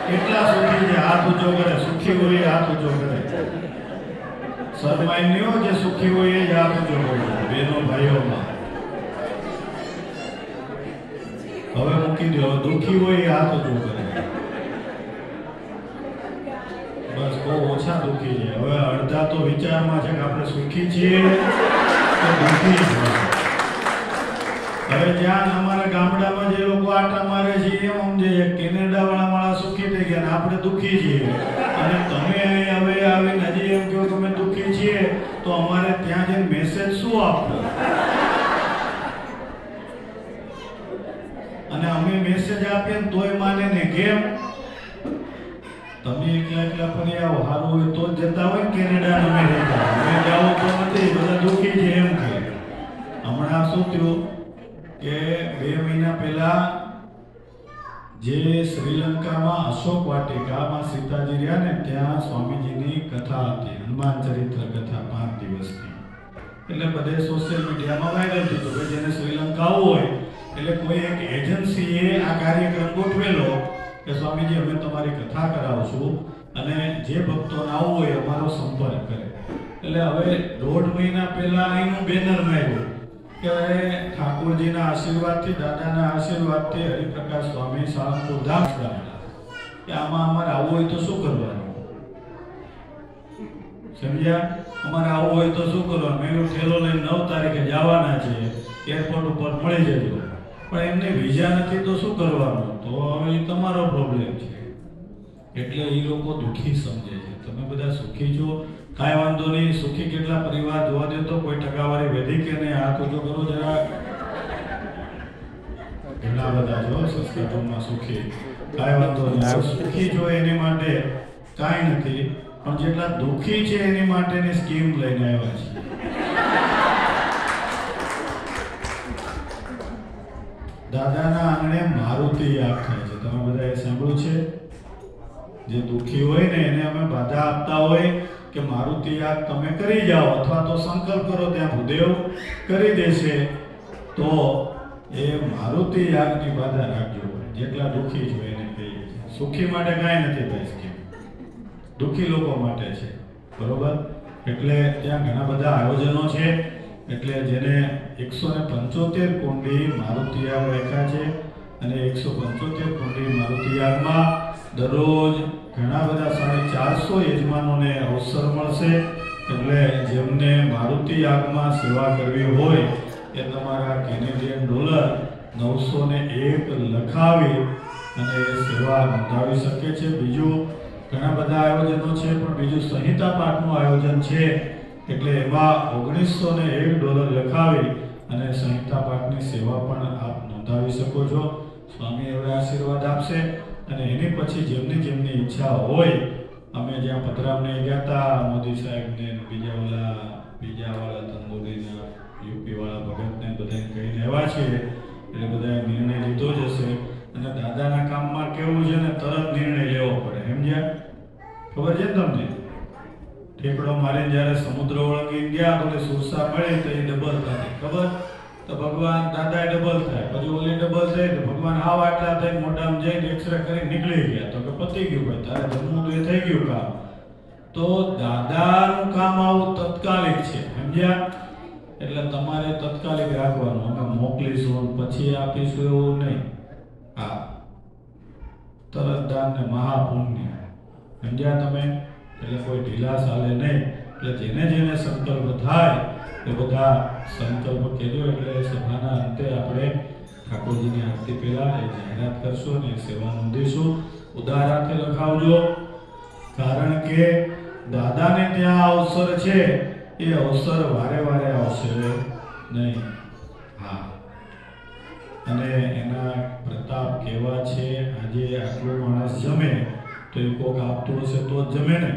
કેટલા સુખી છે? હાથ ઊંચો કરે. સુખી હોય હાથ ઊંચો કરે. શરમાઈ નહીં હો, જે સુખી હોય એ જ હાથ ઊંચો કરે. બેનો ભાઈઓમાં હવે મૂકી દો. દુખી હોય એ હાથ ઊંચો કરે. બસ બહુ ઓછા દુખી છે. હવે અડધા તો વિચારમાં છે કે આપણે સુખી છીએ કે દુખી છીએ. હવે જ્યાં અમારા ગામડામાં જે લોકો આટા મારે છે એમ સમજે કેનેડા વાળા સુખી થઈ ગયા, આપણે દુખી છીએ. અને તમે હવે આવીને હજી એમ કહો કે અમે દુખી છીએ, તો અમારે ત્યાં જઈને મેસેજ શું આપવો? અને અમે મેસેજ આપીએ ને તોય માને ને કેમ? તમે એકલા ફરી આવો, સારું હોય તો જ જતા હોય કેનેડા ને અમેરિકા. અમે જાઓ તો નથી, બધા દુખી છે એમ કે. હમણાં શું થયું કે 2 મહિના પહેલા જે શ્રીલંકામાં અશોક વાટિકામાં સીતાજી રહ્યા ને ત્યાં સ્વામીજીની કથા હતી, હનુમાન ચરિત્ર કથા 5 દિવસની. એટલે બધે સોશિયલ મીડિયામાં વાયરલ થયું કે જેને શ્રીલંકા આવવું હોય એટલે કોઈ એક એજન્સીએ આ કાર્યક્રમ ગોઠવેલો કે સ્વામીજી અમે તમારી કથા કરાવશું અને જે ભક્તોને આવવું હોય અમારો સંપર્ક કરે. એટલે હવે 1.5 મહિના પહેલા અહીંનું બેનર માર્યું કે ઠાકોરજીના આશીર્વાદથી, દાદાના આશીર્વાદથી હરિપ્રકાશ સ્વામી સાળંગપુર ધામ કે આમાં અમારે આવવું હોય તો શું કરવાનું? સમજ્યા? અમારે આવવું હોય તો શું કરવાનું? મેં ઠેલો લઈને 9 તારીખે જવાના છે, એરપોર્ટ ઉપર મળી જજો. પણ એમને વિઝા નથી તો શું કરવાનું? તો હવે એ તમારો પ્રોબ્લેમ છે. એટલે એ લોકો દુઃખી સમજે છે. તમે બધા સુખી છો, કાંઈ વાંધો નહીં. સુખી કેટલા પરિવાર જોવા દે તો કોઈ ટકાવારી વધી કે નહીં? હાથ ઊંચો કરો જરા. ઘણા બધા જો સંસ્કારોમાં સુખી, કાંઈ વાંધો નહીં. સુખી જો એની માટે કાંઈ નથી, પણ જેટલા દુઃખી છે એની માટેની સ્કીમ લઈને આવ્યા છે. દાદાના આંગણે મારુતિ યાગ થાય છે. તમે બધાએ સાંભળ્યું છે? જે દુઃખી હોય ને એને અમે બાધા આપતા હોય કે મારુતિ યાગ તમે કરી જાઓ, અથવા તો સંકલ્પ કરો ત્યાં ભૂદેવ કરી દેશે. તો એ મારુતિ યાગની બાધા રાખજો. જેટલા દુઃખી છો એને કહીએ છીએ. સુખી માટે કાંઈ નથી ભાઈ સ્કીમ, દુઃખી લોકો માટે છે. બરોબર? એટલે ત્યાં ઘણા બધા આયોજનો છે. એટલે જેને 175 કુંડી મારુતિ યાગ રાખ્યા છે અને 175 કુંડી મારુતિ યાગમાં દરરોજ ઘણા બધા 450 યજમાનોને અવસર મળશે. એટલે જેમને મારુતિ યાગમાં સેવા કરવી હોય એ તમારા કેનેડિયન ડોલર 901 લખાવી અને સેવા નોંધાવી શકે છે. બીજું ઘણા બધા આયોજનો છે, પણ બીજું સંહિતા પાઠનું આયોજન છે. એટલે એમાં 1901 ડોલર લખાવી અને સંહિતા પાઠની સેવા પણ આપ નોંધાવી શકો છો. સ્વામી હવે આશીર્વાદ આપશે અને એની પછી જેમની જેમની ઈચ્છા હોય, અમે જ્યાં પતરામને ગયા હતા મોદી સાહેબને બીજા વાળા તંબોરીના યુપી વાળા ભગતને બધાને કહીને આવ્યા છીએ. એટલે બધાએ નિર્ણય લીધો જ હશે. અને દાદાના કામમાં કેવું છે ને, તરત નિર્ણય લેવો પડે. સમજ્યા? ખબર છે તમને? ઠેકડો મારીને જ્યારે સમુદ્ર ઓળંગી ગયા તો સુરસા મળી તો એ ડબલ થાય. ખબર? તો ભગવાન દાદા ડબલ થાય, પછી ઓલી ડબલ થાય તો ભગવાન આવ આટલા થઈને મોઢામાં જઈને એક્સરે કરી નીકળી ગયા. તો કે પતી ગયું ભાઈ, તારે જમવું તો એ થઈ ગયું કામ. તો દાદાનું કામ આવું તત્કાલિક છે. સમજ્યા? એટલે તમારે તત્કાલિક રાખવાનું. અમે મોકલીશું પછી આપીશું એવું નહીં. હા, તરત દાન ને મહાપુણ્ય. સમજ્યા તમે? એટલે કોઈ ઢીલા ચાલે નહીં. એટલે જેને જેને સંકલ્પ થાય એ બધા સંકલ્પ કહેજો. એટલે સભાના અંતે આપણે ઠાકોરજીની આરતી પહેલા એ જાહેરાત કરશું અને સેવા નોંધીશું. ઉદાર હાથે લખાવજો, કારણ કે દાદાને ત્યાં અવસર છે, એ અવસર વારે વારે આવશે નહીં. હા. અને એના પ્રતાપ કેવા છે. આજે આટલું માણસ જમે તો એ કોક આપતું હશે તો જ જમે ને.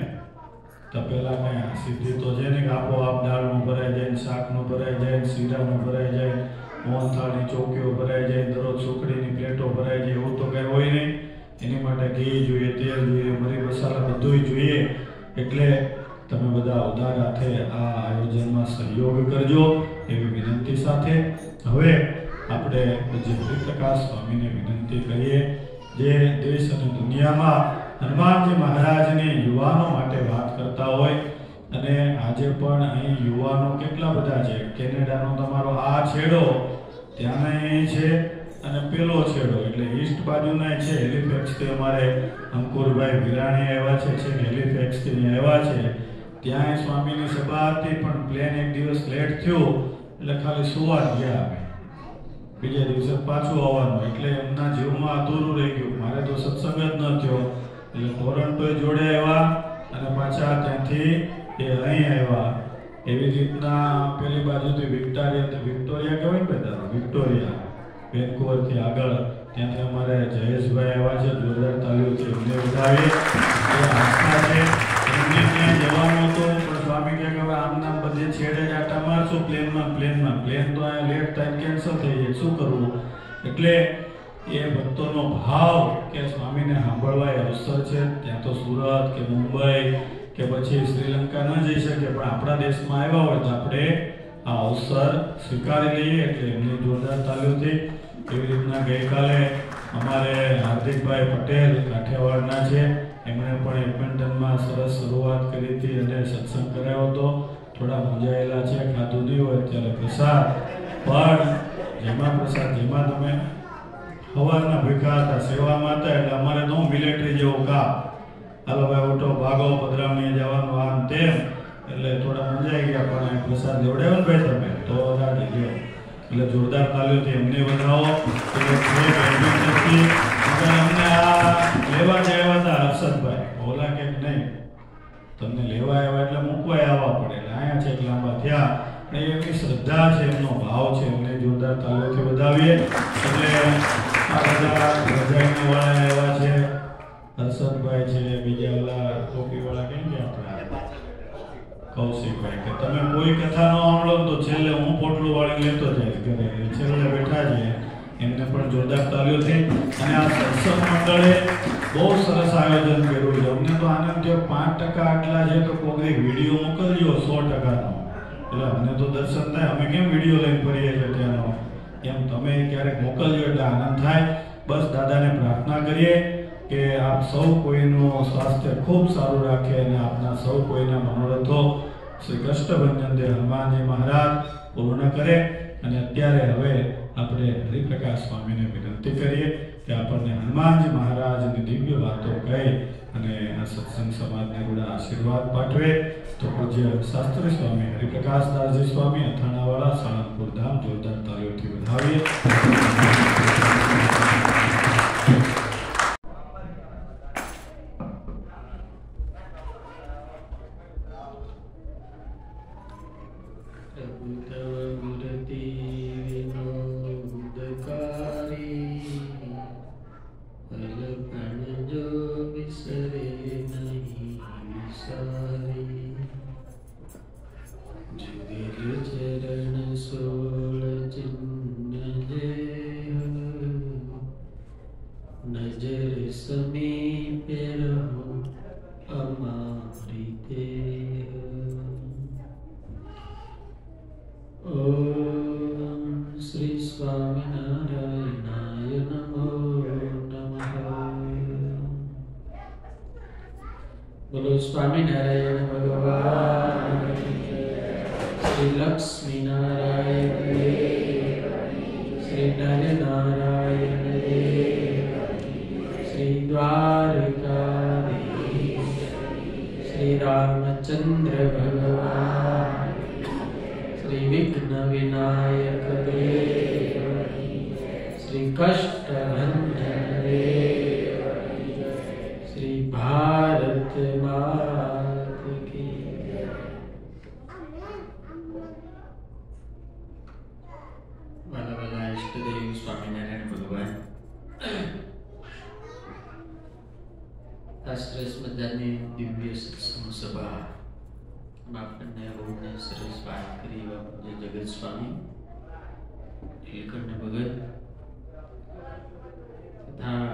તપેલા કઈ સિદ્ધિ તો છે ને કે આપોઆપ દાળનું ભરાઈ જાય, શાકનું ભરાઈ જાય, શીરાનું ભરાઈ જાય, મોહનથાળની ચોકીઓ ભરાઈ જાય, દરરોજ સુખડીની પ્લેટો ભરાઈ જાય, એવું તો કઈ હોય નહીં. એની માટે ઘી જોઈએ, તેલ જોઈએ, મરી મસાલા બધું જોઈએ. એટલે તમે બધા ઉદાર હાથે આ આયોજનમાં સહયોગ કરજો એવી વિનંતી સાથે હવે આપણે પૂજ્ય હરિપ્રકાશ સ્વામીને વિનંતી કરીએ, જે દેશ અને દુનિયામાં હનુમાનજી મહારાજની યુવાનો માટે વાત કરતા હોય. અને આજે પણ અહીં યુવાનો કેટલા બધા છે. કેનેડાનો તમારો આ છેડો ત્યાંના છે અને પેલો છેડો એટલે ઈસ્ટ બાજુના છે. હેલિફેક્સથી અમારે અંકુરભાઈ વિરાણી આવ્યા છે, હેલિફેક્સથી આવ્યા છે. ત્યાં સ્વામીની સભા હતી પણ પ્લેન એક દિવસ લેટ થયો એટલે ખાલી સુવા ગયા. બીજા દિવસે પાછું આવવાનું એટલે એમના જીવમાં અધૂરું રહી ગયું. મારે તો સત્સંગ જ ન થયો એટલે ટોરન્ટો જોડે આવ્યા અને પાછા ત્યાંથી એ અહીં આવ્યા. એવી રીતના પેલી બાજુથી વિક્ટોરિયા કહેવાય ને તારો વિક્ટોરિયા વેન્કુવરથી આગળ ત્યાંથી અમારે જયેશભાઈ આવ્યા છે. જોરદાર તાલીઓથી એમને વધાવી આસ્થા છે. એમને ત્યાં જવાનું હતું પણ સ્વામી કહે કે હવે આમ નામ બધે છેડે જ આટા મારશું પ્લેનમાં પ્લેન તો અહીંયા લેટ થાય કેન્સલ થઈ જાય, શું કરવું. એટલે એ ભક્તોનો ભાવ કે સ્વામીને સાંભળવા એ અવસર છે. ત્યાં તો સુરત કે મુંબઈ કે પછી શ્રીલંકા ન જઈ શકે પણ આપણા દેશમાં આવ્યા હોય તો આપણે આ અવસર સ્વીકારી લઈએ. એટલે એમની જોરદાર તાલીઓથી એવી રીતના ગઈકાલે અમારે હાર્દિકભાઈ પટેલ કાઠિયાવાડના છે, એમણે પણ એડમિન્ટનમાં સરસ શરૂઆત કરી હતી અને સત્સંગ કરાયો હતો. થોડા મૂંઝાયેલા છે, ખાધું નહીં હોય ત્યારે પ્રસાદ પણ જેમાં તમે સવારના ભૂખા હતા, સેવામાં હતા એટલે અમારે તો મિલિટરી જેવું કામ, હાલો ભાઈ ઉઠો ભાગો પધરામણી જવાનું આમ તેમ એટલે થોડા મૂંઝાઈ ગયા પણ પ્રસાદ લેવડાવ્યો ભાઈ તમે તો રાજી ગયો. એટલે જોરદાર તાલીઓથી એમને વધાવો. અમને આ લેવા જ આવ્યા હતા હર્ષદભાઈ ઓલા કે નહીં તમને લેવા આવ્યા એટલે મૂકવા આવવા પડે એટલે અહીંયા છે એક લાંબા થયા. એમની શ્રદ્ધા છે, એમનો ભાવ છે, એમને જોરદાર તાલીઓથી વધાવીએ. એટલે આ બધા રજાઈના વાળા આવ્યા છે, હર્ષદભાઈ છે, બીજા ઓલા ટોપીવાળા કેમ કે આપણા કૌશિકભાઈ કે તમે કોઈ કથા નો સાંભળો તો છેલ્લે હું પોટલું વાળી લેતો જાય ઘરે છેલ્લે બેઠા છે. એમને પણ જોરદાર તાલીઓ થઈ. અને આ સત્સંગ મંડળે બહુ સરસ આયોજન કર્યું છે. અમને તો આનંદ થયો. 5% આટલા છે તો કોઈ વિડીયો મોકલજો 100%નો એટલે અમને તો દર્શન થાય. અમે કેમ વિડીયો લઈને ફરીએ છીએ ત્યાંનો એમ તમે ક્યારેક મોકલજો એટલે આનંદ થાય. બસ દાદાને પ્રાર્થના કરીએ કે આપ સૌ કોઈનું સ્વાસ્થ્ય ખૂબ સારું રાખે અને આપના સૌ કોઈના મનોરથો શ્રી કષ્ટભંજન દેવ હનુમાનજી મહારાજ પૂર્ણ કરે. અને અત્યારે હવે આપણે હરિપ્રકાશ સ્વામીને વિનંતી કરીએ કે આપણને હનુમાનજી મહારાજની દિવ્ય વાતો કહી અને આ સત્સંગ સમાજને બધા આશીર્વાદ પાઠવે. તો પૂજ્ય શાસ્ત્રી સ્વામી હરિપ્રકાશદાસજી સ્વામી અથાણાવાળા સાળંગપુર ધામ જોરદાર તાળીઓથી વધાવીએ. બોલો સ્વામિનારાયણ ભગવાન. શ્રી લક્ષ્મી નારાયણ દેવ, શ્રી નર નારાયણ દેવ, શ્રી દ્વારકાધીશ, શ્રી રામચંદ્ર ભગવાન, શ્રી વિઘ્ન વિનાયક દેવ, શ્રી કષ્ટભંજન દેવ, શ્રી ભારત માત કી. વાલા વાલા ઇષ્ટદેવ સ્વામિનારાયણ આ શ્રેષ્ઠ મજાની દિવ્ય સત્સંગ સભા આપણને બહુને સરસ વાત કરી જે જગત સ્વામી નીલકંઠ ભગત તથા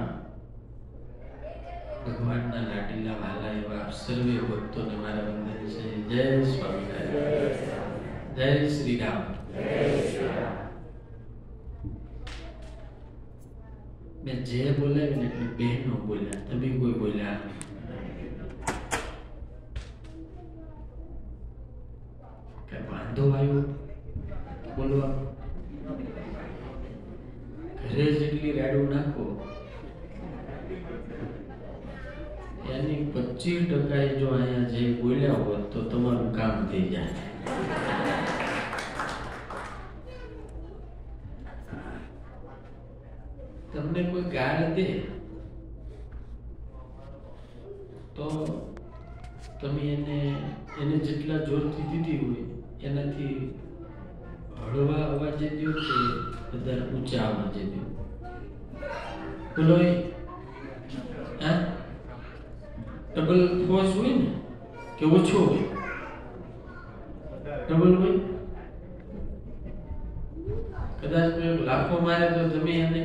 ભગવાનના લાડીલા વાલા એવા સર્વે ભક્તોને મારા વંદન છે. જય સ્વામિનારાયણ, જય શ્રી રામ. મેં જે બોલાવી ને એટલે બહેનો બોલ્યા, તમે કોઈ બોલ્યા કઈ વાંધો આવ્યો બોલવા? ઘરે જેટલી રાડું નાખો એની 25% જો અહીંયા જે બોલ્યા હોત તો તમારું કામ થઈ જાય. તમને કોઈ ગાળ દે તો તમે એને જેટલા જોરથી દીધી હોય એનાથી હળવા અવાજે દો કે વધારે ઊંચા અવાજે દો? બોલો, હા, ડબલ ફોર્સ હોય ને કે ઓછો હોય? ડબલ હોય. કદાચ લાખો મારે તો તમે એને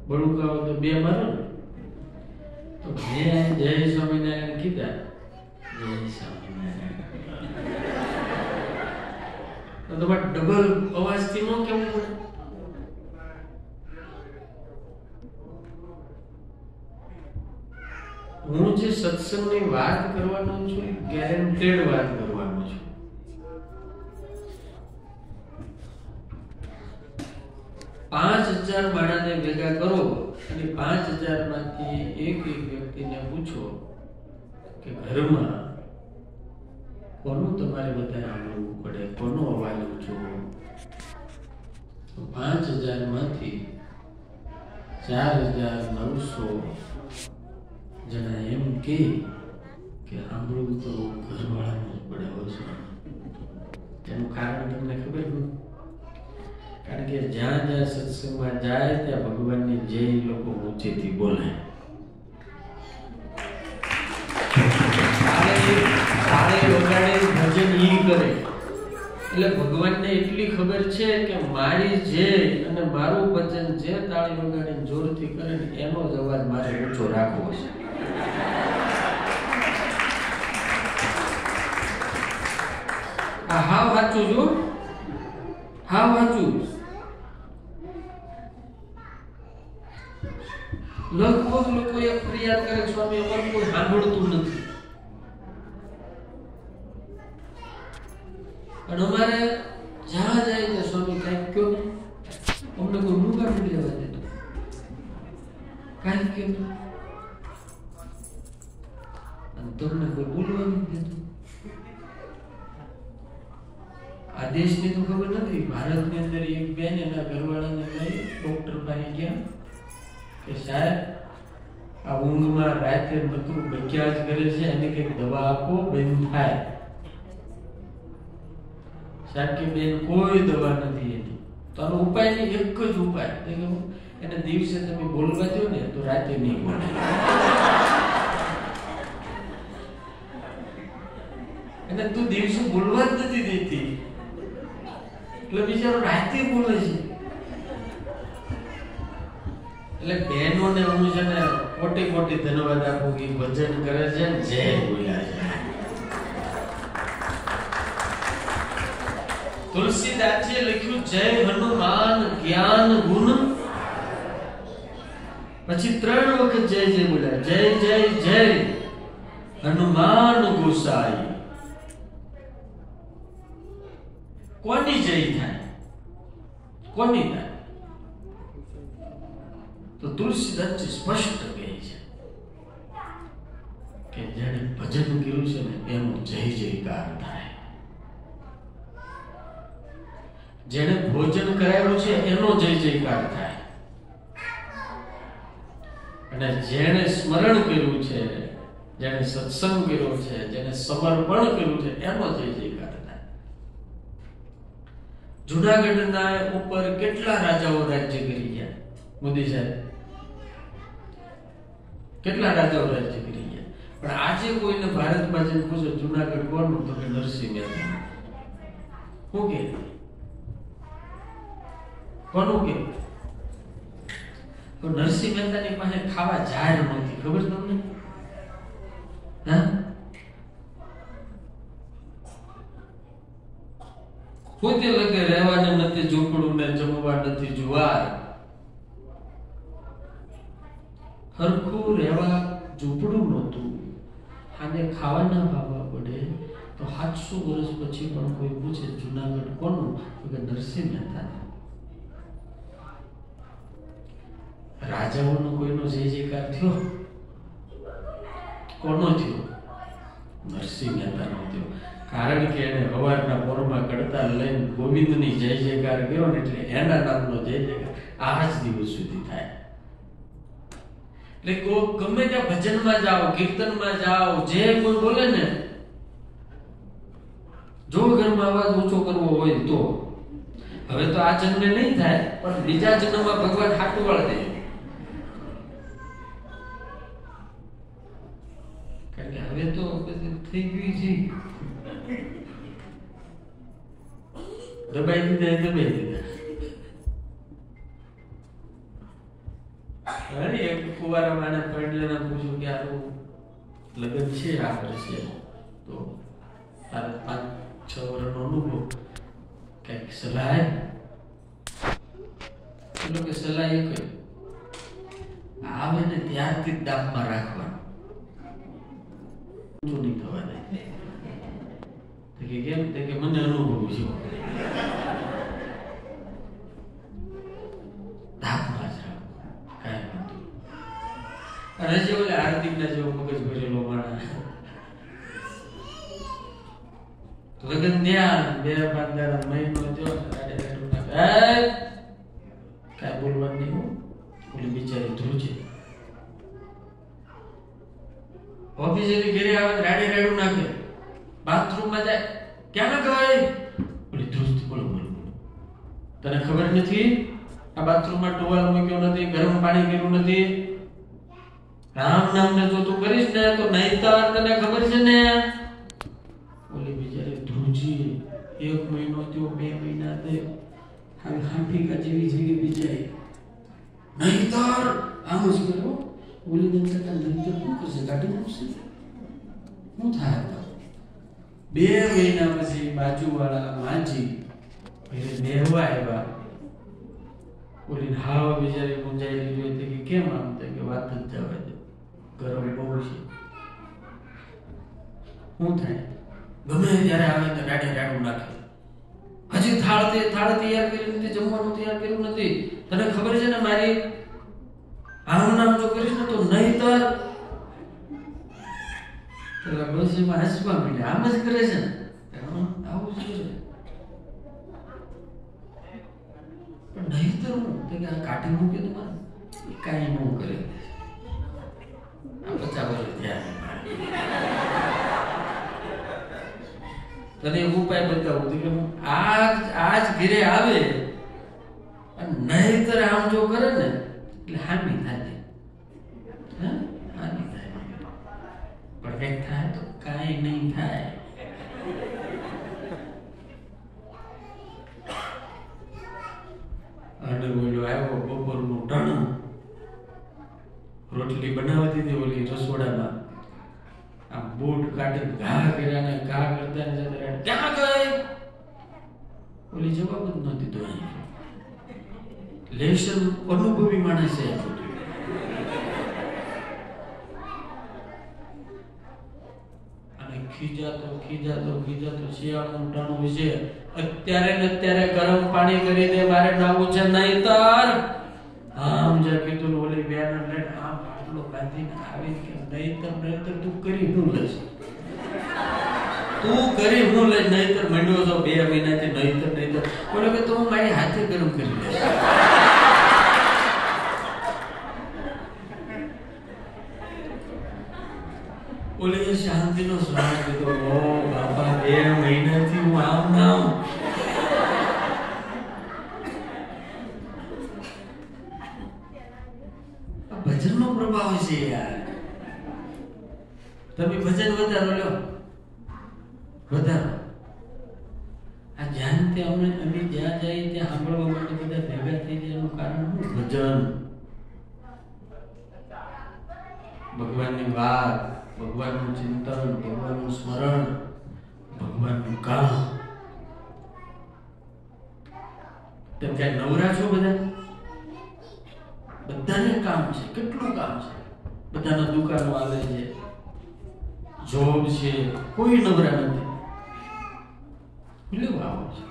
બળુકાઓ તો 2 મારો ને તો મેં જય સ્વામિનારાયણ કીધા. જય સ્વામિનારાયણ તો તમારે ડબલ અવાજથી ન કેવું પડે? હું જે સત્સંગની વાત કરવાનો છું ગેરંટેડ વાત કરવાનો છું. પાંચ 5000 માણસને ભેગા કરો અને 5000 માંથી એક વ્યક્તિને પૂછો કે ઘરમાં કોનું તમારે વધારે સાંભળવું પડે, કોનો અવાજ ઊંચો? 5000 માંથી 4900 જણા એમ કે સાંભળવું તો ઘરવાળાનું જ પડે હોય. તેનું કારણ તમને ખબર હોય? કારણ કે જ્યાં જ્યાં સત્સંગમાં જાય ત્યાં ભગવાનની જય લોકો ઊંચેથી બોલે. તાળી વગાડે ભજન ઈ કરે એટલે ભગવાનને એટલી ખબર છે કે મારી જય અને મારું ભજન જે તાળી વગાડીને જોરથી કરે ને એનો જ અવાજ મારે ઊંચો રાખવો છે. હાવ વાંચું જો, હાવ વાંચું. લગભગ લોકો એ ફરિયાદ કરે સ્વામી અમારું કોઈ સાંભળતું નથી. અને અમારે જ્યાં જાય ને સ્વામી કાંઈક કહો ને અમને કોઈ મુકા નથી લેવા દેતું, કાંઈક કહો અને તમને કોઈ બોલવા નથી દેતું. આ દેશની તો ખબર નથી. ભારતની અંદર એક બેન એના ઘરવાળાને લઈ ડોક્ટર પાસે ગયા કે સાહેબ આ ઊંઘમાં રાતે બધું બગ્યા જ કરે છે, એને કંઈક દવા આપો બંધ થાય. સાહેબ કે બેન કોઈ દવા નથી એની. તો આનો ઉપાય નહીં, એક જ ઉપાય. એને દિવસે તમે બોલવા દો ને તો રાતે નહીં બોલે. એને તું દિવસે બોલવા જ નથી દેતી એટલે બિચારો રાતે બોલે છે. એટલે બહેનોને હું છે ને કોટી કોટી ધન્યવાદ આપું કે ભજન કરે છે ને જય બોલ્યા છે. તુલસીદાસજીએ લખ્યું જય હનુમાન જ્ઞાન ગુણ, પછી 3 વખત જય જય બોલ્યા. જય જય જય હનુમાન ગોસાઈ. કોની જય થાય? કોની થાય? તો તુલસીદાસજી સ્પષ્ટ કહે છે કે જેણે ભજન કર્યું છે ને એનો જય જયકાર થાય. જેણે ભોજન કરાવ્યું છે એનો જય જયકાર થાય. અને જેણે સ્મરણ કર્યું છે, જેણે સત્સંગ કર્યો છે, જેણે સમર્પણ કર્યું છે એનો જય જયકાર થાય. જૂનાગઢના ઉપર કેટલા રાજાઓ રાજ્ય કરી ગયા મોદી સાહેબ? કેટલા રાજાઓ રાજ્ય કરી ગયા. પણ આજે કોઈને ભારતમાં જઈને પૂછો જુનાગઢ કોનું, તો કે નરસિંહ મહેતા. શું કે કોનું કે? તો નરસિંહ મહેતાની પાસે ખાવા ઝાડ નહોતી, ખબર તમને? હા, પોતે લગે રહેવાને નથી ઝૂંપડું ને જમવા નથી જુવાર. હરખું રહેવા ઝૂંપડું નહોતું, આને ખાવાના ભાવવા પડે. તો 700 વર્ષ પછી પણ કોઈ પૂછે જુનાગઢ કોનું, તો કે નરસિંહ મહેતા. રાજાઓનો કોઈનો જય જયકાર થયો? કોનો થયો? નરસિંહ મહેતાનો થયો. કારણ કે એને સવારના પોરમાં કડતા લઈને ગોવિંદની જય જયકાર કર્યો ને, એટલે એના નામનો જય જયકાર આ જ દિવસ સુધી થાય. એટલે ગમે ત્યાં ભજનમાં જાઓ, કીર્તનમાં જાઓ, જે કોઈ બોલે ને, જો ઘરમાં અવાજ ઊંચો કરવો હોય તો, હવે તો આ જન્મે નહીં થાય, પણ બીજા જન્મમાં ભગવાન હાટું વાળ દે. કારણ કે હવે તો થઈ ગયું છે, દબાઈ દીધા. એક કુવારા માને પડલેના પૂછ્યું કે આનું લગ્ન છે આ વર્ષે, તો તારે 5-6 વર્ષનો અનુભવ, કઈક સલાહ કે સલાહ એ કઈ આવે ને ત્યારથી દામમાં રાખવાનું, નહીં થવા દે. કેમ? કે મને અનુભવ છે, દામમાં જ રાખો, કાંઈ વાંધો. અને જે ઓલે હાર્દિકના જેવો મગજ ભરેલો માણસ, લગન ધ્યાન 2-5 દાડા મહિનો થયો, કાંઈ બોલવાનું નહીં. ઓલી બિચારી ધ્રુજે, ઓફિસેથી ઘરે આવે રાડે રાડું નાખે, બાથરૂમમાં જાય, ક્યાં ગઈ? ઓલી ધ્રુજતી, બોલો બોલો બોલો, તને ખબર નથી આ બાથરૂમમાં ટોવાલ મૂક્યો નથી, ગરમ પાણી કર્યું નથી, રામ નામ ને જો તું કરીશ ને તો નહીતર તને ખબર છે ને. ઓલી બિચારી ધ્રુજી, 1 મહિનો થયો, 2 મહિના થયો, આવી હાંફીકા જેવી જગ્યાએ બિચારી નહીતર આમ જ કર્યો. ઓલી ને નહીતર શું કરશે? કાઢી મૂકશે. શું થાય? 2 મહિના પછી બાજુવાળા માજી નેહવા આવ્યા. ઓલી હાવ બિચારી મૂંઝાયેલી જોઈ હતી કે કેમ આમ થાય, કે વાત જ જવા દે, ગરમ બહુ છે. શું થાય? ગમે ત્યારે આવે તો રાડે રાડું નાખે. હજી થાળ તૈયાર કરી નથી, જમવાનું તૈયાર કર્યું નથી. તને ખબર છે ને મારી આમ નામ જો કરીશ ને તો નહીતર. પેલા ડોશીમાં હસવા માંડ્યા, આમ જ કરે છે ને, આવું જ કરે. પણ નહીતર હું તો કે આ કાઢી મૂક્યો તમારે, એ કાંઈ ન કરે. આ 50 વર્ષ થયા. તને ઉપાય બતાવું કે આજ ઘરે આવે અને નહીતર આમ જો કરે ને, એટલે હામી થાય. હામી થાય, પણ કઈક થાય તો કાંઈ નહીં થાય. અને બોલ્યો આવ્યો બપોરનું ટાણું, રોટલી બનાવી દીધી ઓલી રસોડામાં. આમ બૂટ કાઢી ઘા કર્યા ને ઘા કરતા ને જતા ક્યાં ગઈ? ઓલી જવાબ જ ન દીધો. લેશન અનુભવી માણસ છે. અને ખીજાતો શિયાળાનું ટાણું છે. અત્યારે ને અત્યારે ગરમ પાણી કરી દે, મારે નાવું છે નહીતર. આમ જે કીધું ઓલી બેન લઈને આમ આટલો બાંધીને આવી કે નહીતર તું કરી હું લઈશ, તું કરી હું લઈશ. નહીતર મંડ્યો છો 2 મહિનાથી નહીતર બોલે કે તું મારી હાથે ગરમ કરી લઈશ. ઓલી શાંતિનો શ્વાસ લીધો. ઓ બાપા, 2 મહિનાથી હું આમ નામ. ભજનનો પ્રભાવ છે યાર. તમે ભજન વધારો લો, વધારો. આ જ્યાં તે અમે જ્યાં જઈએ ત્યાં સાંભળવા માટે બધા ભેગા થઈ જાય એનું કારણ શું? ભજન, ભગવાનની વાત, ભગવાનનું ચિંતન, ભગવાનનું સ્મરણ, ભગવાનનું કામ. તેમ ક્યાંય નવરા છો બધા? બધાને કામ છે. કેટલું કામ છે? બધાના દુકાનો આવે છે, જોબ છે, કોઈ નવરા નથી. લેવા આવો છે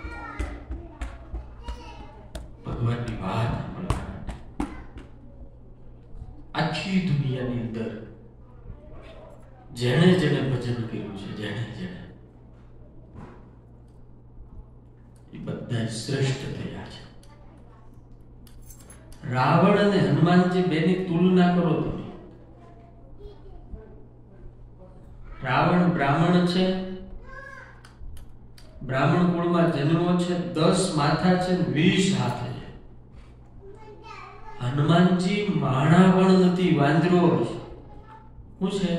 ભગવાનની વાત સાંભળવા માટે. આખી દુનિયાની અંદર જેણે જેણે ભજન કર્યું છે, જેણે જેણે, એ બધા શ્રેષ્ઠ થયા છે. રાવણ અને હનુમાનજી બેની તુલના કરો તમે. રાવણ બ્રાહ્મણ છે, બ્રાહ્મણ કુળમાં જન્મ્યો છે, 10 માથા છે, 20 હાથ છે. હનુમાનજી માણા પણ નથી, વાંદરો છે. શું છે?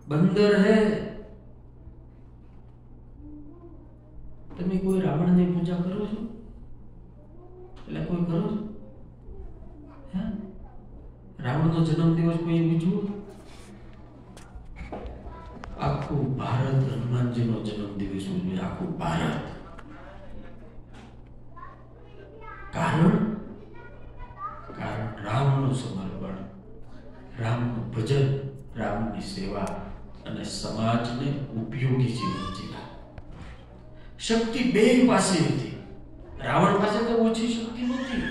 બંદર હે. તમે કોઈ રાવણની પૂજા કરો છો? એટલે કોઈ કરો છો? હા, રાવણનો જન્મદિવસ કોઈ ઉજવો? આખું ભારત હનુમાનજીનો જન્મદિવસ ઉજવે, આખું ભારત. કારણ રામનું સમર્પણ, રામનું ભજન, રામની સેવા અને સમાજને ઉપયોગી જીવન જીવ્યા. શક્તિ બે પાસે હતી. રાવણ પાસે તો ઓછી શક્તિ નથી.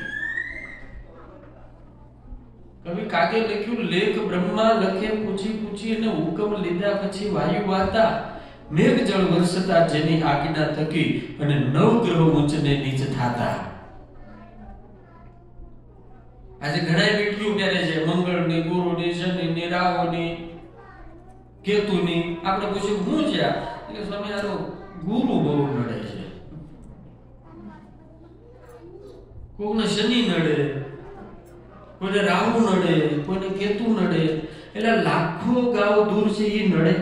કવિ કાગે લખ્યું, લેખ બ્રહ્મા લખે પૂછી પૂછી અને હુકમ લીધા પછી વાયુ વાતા, મેઘ જળ વરસતા જેની આજ્ઞા થકી અને નવગ્રહ ઊંચને નીચ થાતા. આજે ઘણા મીઠીઓ પહેરે છે, મંગળની, ગુરુની, શનિની, રાહુની, કેતુની. આપણે પૂછ્યું શું છે આ? એટલે સ્વામી આનો ગુરુ બહુ નડે છે, કોકને શનિ નડે, કોઈને રાહુ નડે, કોઈને કેતુ નડે. એટલે લાખો ગાવ દૂર છે એ નડે.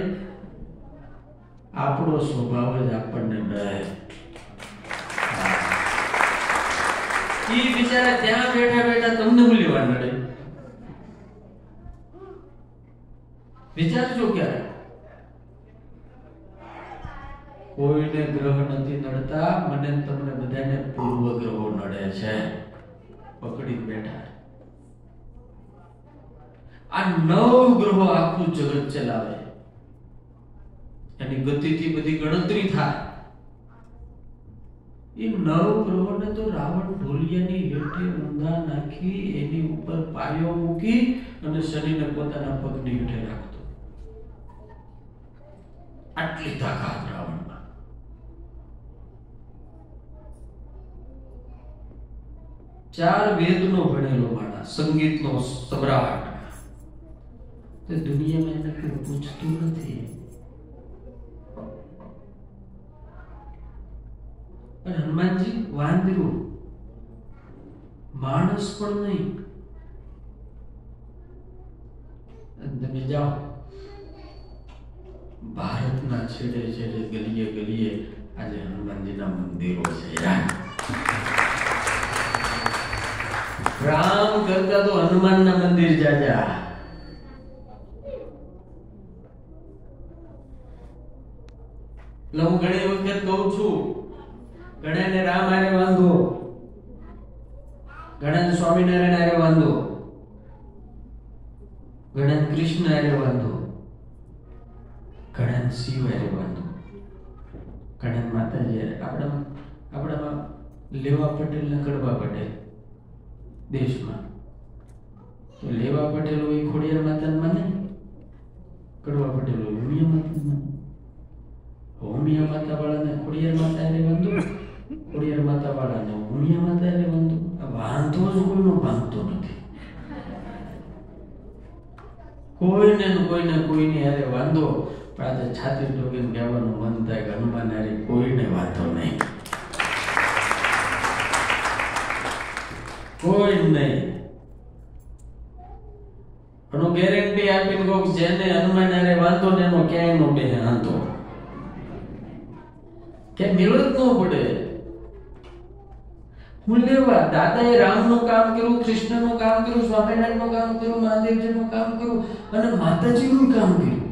આપણો સ્વભાવ જ આપણને નડે. એ બિચારા ત્યાં બેઠા બેઠા તમને શું લેવા નડે? વિચારજો ક્યારે. કોઈને ગ્રહ નથી નડતા, મને તમને બધાને પૂર્વ ગ્રહો નડે છે, પકડી બેઠા. આ 9 ગ્રહો આખું જગત ચલાવે, એની ગતિથી બધી ગણતરી થાય. એ 9 ગ્રહોને તો રાવણ ઢોલિયાની હેઠે ઊંધા નાખી એની ઉપર પાયો મૂકી અને શનિને પોતાના પગની હેઠે રાખતો. આટલી તાકાત રાવણમાં. ચાર વેદનો ભણેલો માણસ, સંગીતનો સમ્રાટ, તે દુનિયામાં એને કોઈ પૂછતું નથી. પણ હનુમાનજી વાંદરું, માણસ પણ નહીં. તમે જાઓ ભારતના છેડે છેડે, ગલીએ ગલીએ આજે હનુમાનજીના મંદિરો છે. રામ કરતા તો હનુમાનના મંદિર જાજા. હું ઘણી વખત કહું છું, ઘણાને રામ આરે વાંધો, ઘણાને સ્વામિનારાયણ આરે વાંધો, ઘણાને કૃષ્ણ આરે વાંધો, ઘણાને શિવ આરે વાંધો, ઘણાને માતાજી આરે. આપણામાં લેવા પટેલ ને કડવા પટેલ દેશમાં. તો લેવા પટેલ હોય ખોડિયાર માતાને માને, કડવા પટેલ હોય ઉમિયા માતાને માને. ઉમિયા માતા વાળાને ખોડિયાર માતા આરે વાંધો, ખોડિયાર માતા વાળાને ઉમિયા માતા આરે વાંધો. આ વાંધો જ કોઈનો ભાંગતો નથી. કોઈની હારે વાંધો, પણ આજે છાતી ઠોકીને કહેવાનું મન થાય કે હનુમાન હારે કોઈને વાંધો નહીં, કોઈ નહીં. અનોખી ગેરંટી આપીને કહું જેને હનુમાન હારે વાંધો ને એનો ક્યાંય નો બેહે હાંધો, કે મેળ જ ન પડે. હું લેવા દાદાએ રામનું કામ કર્યું, કૃષ્ણનું કામ કર્યું, સ્વામિનારાયણનું કામ કર્યું, મહાદેવજીનું કામ કર્યું અને માતાજીનું કામ કર્યું.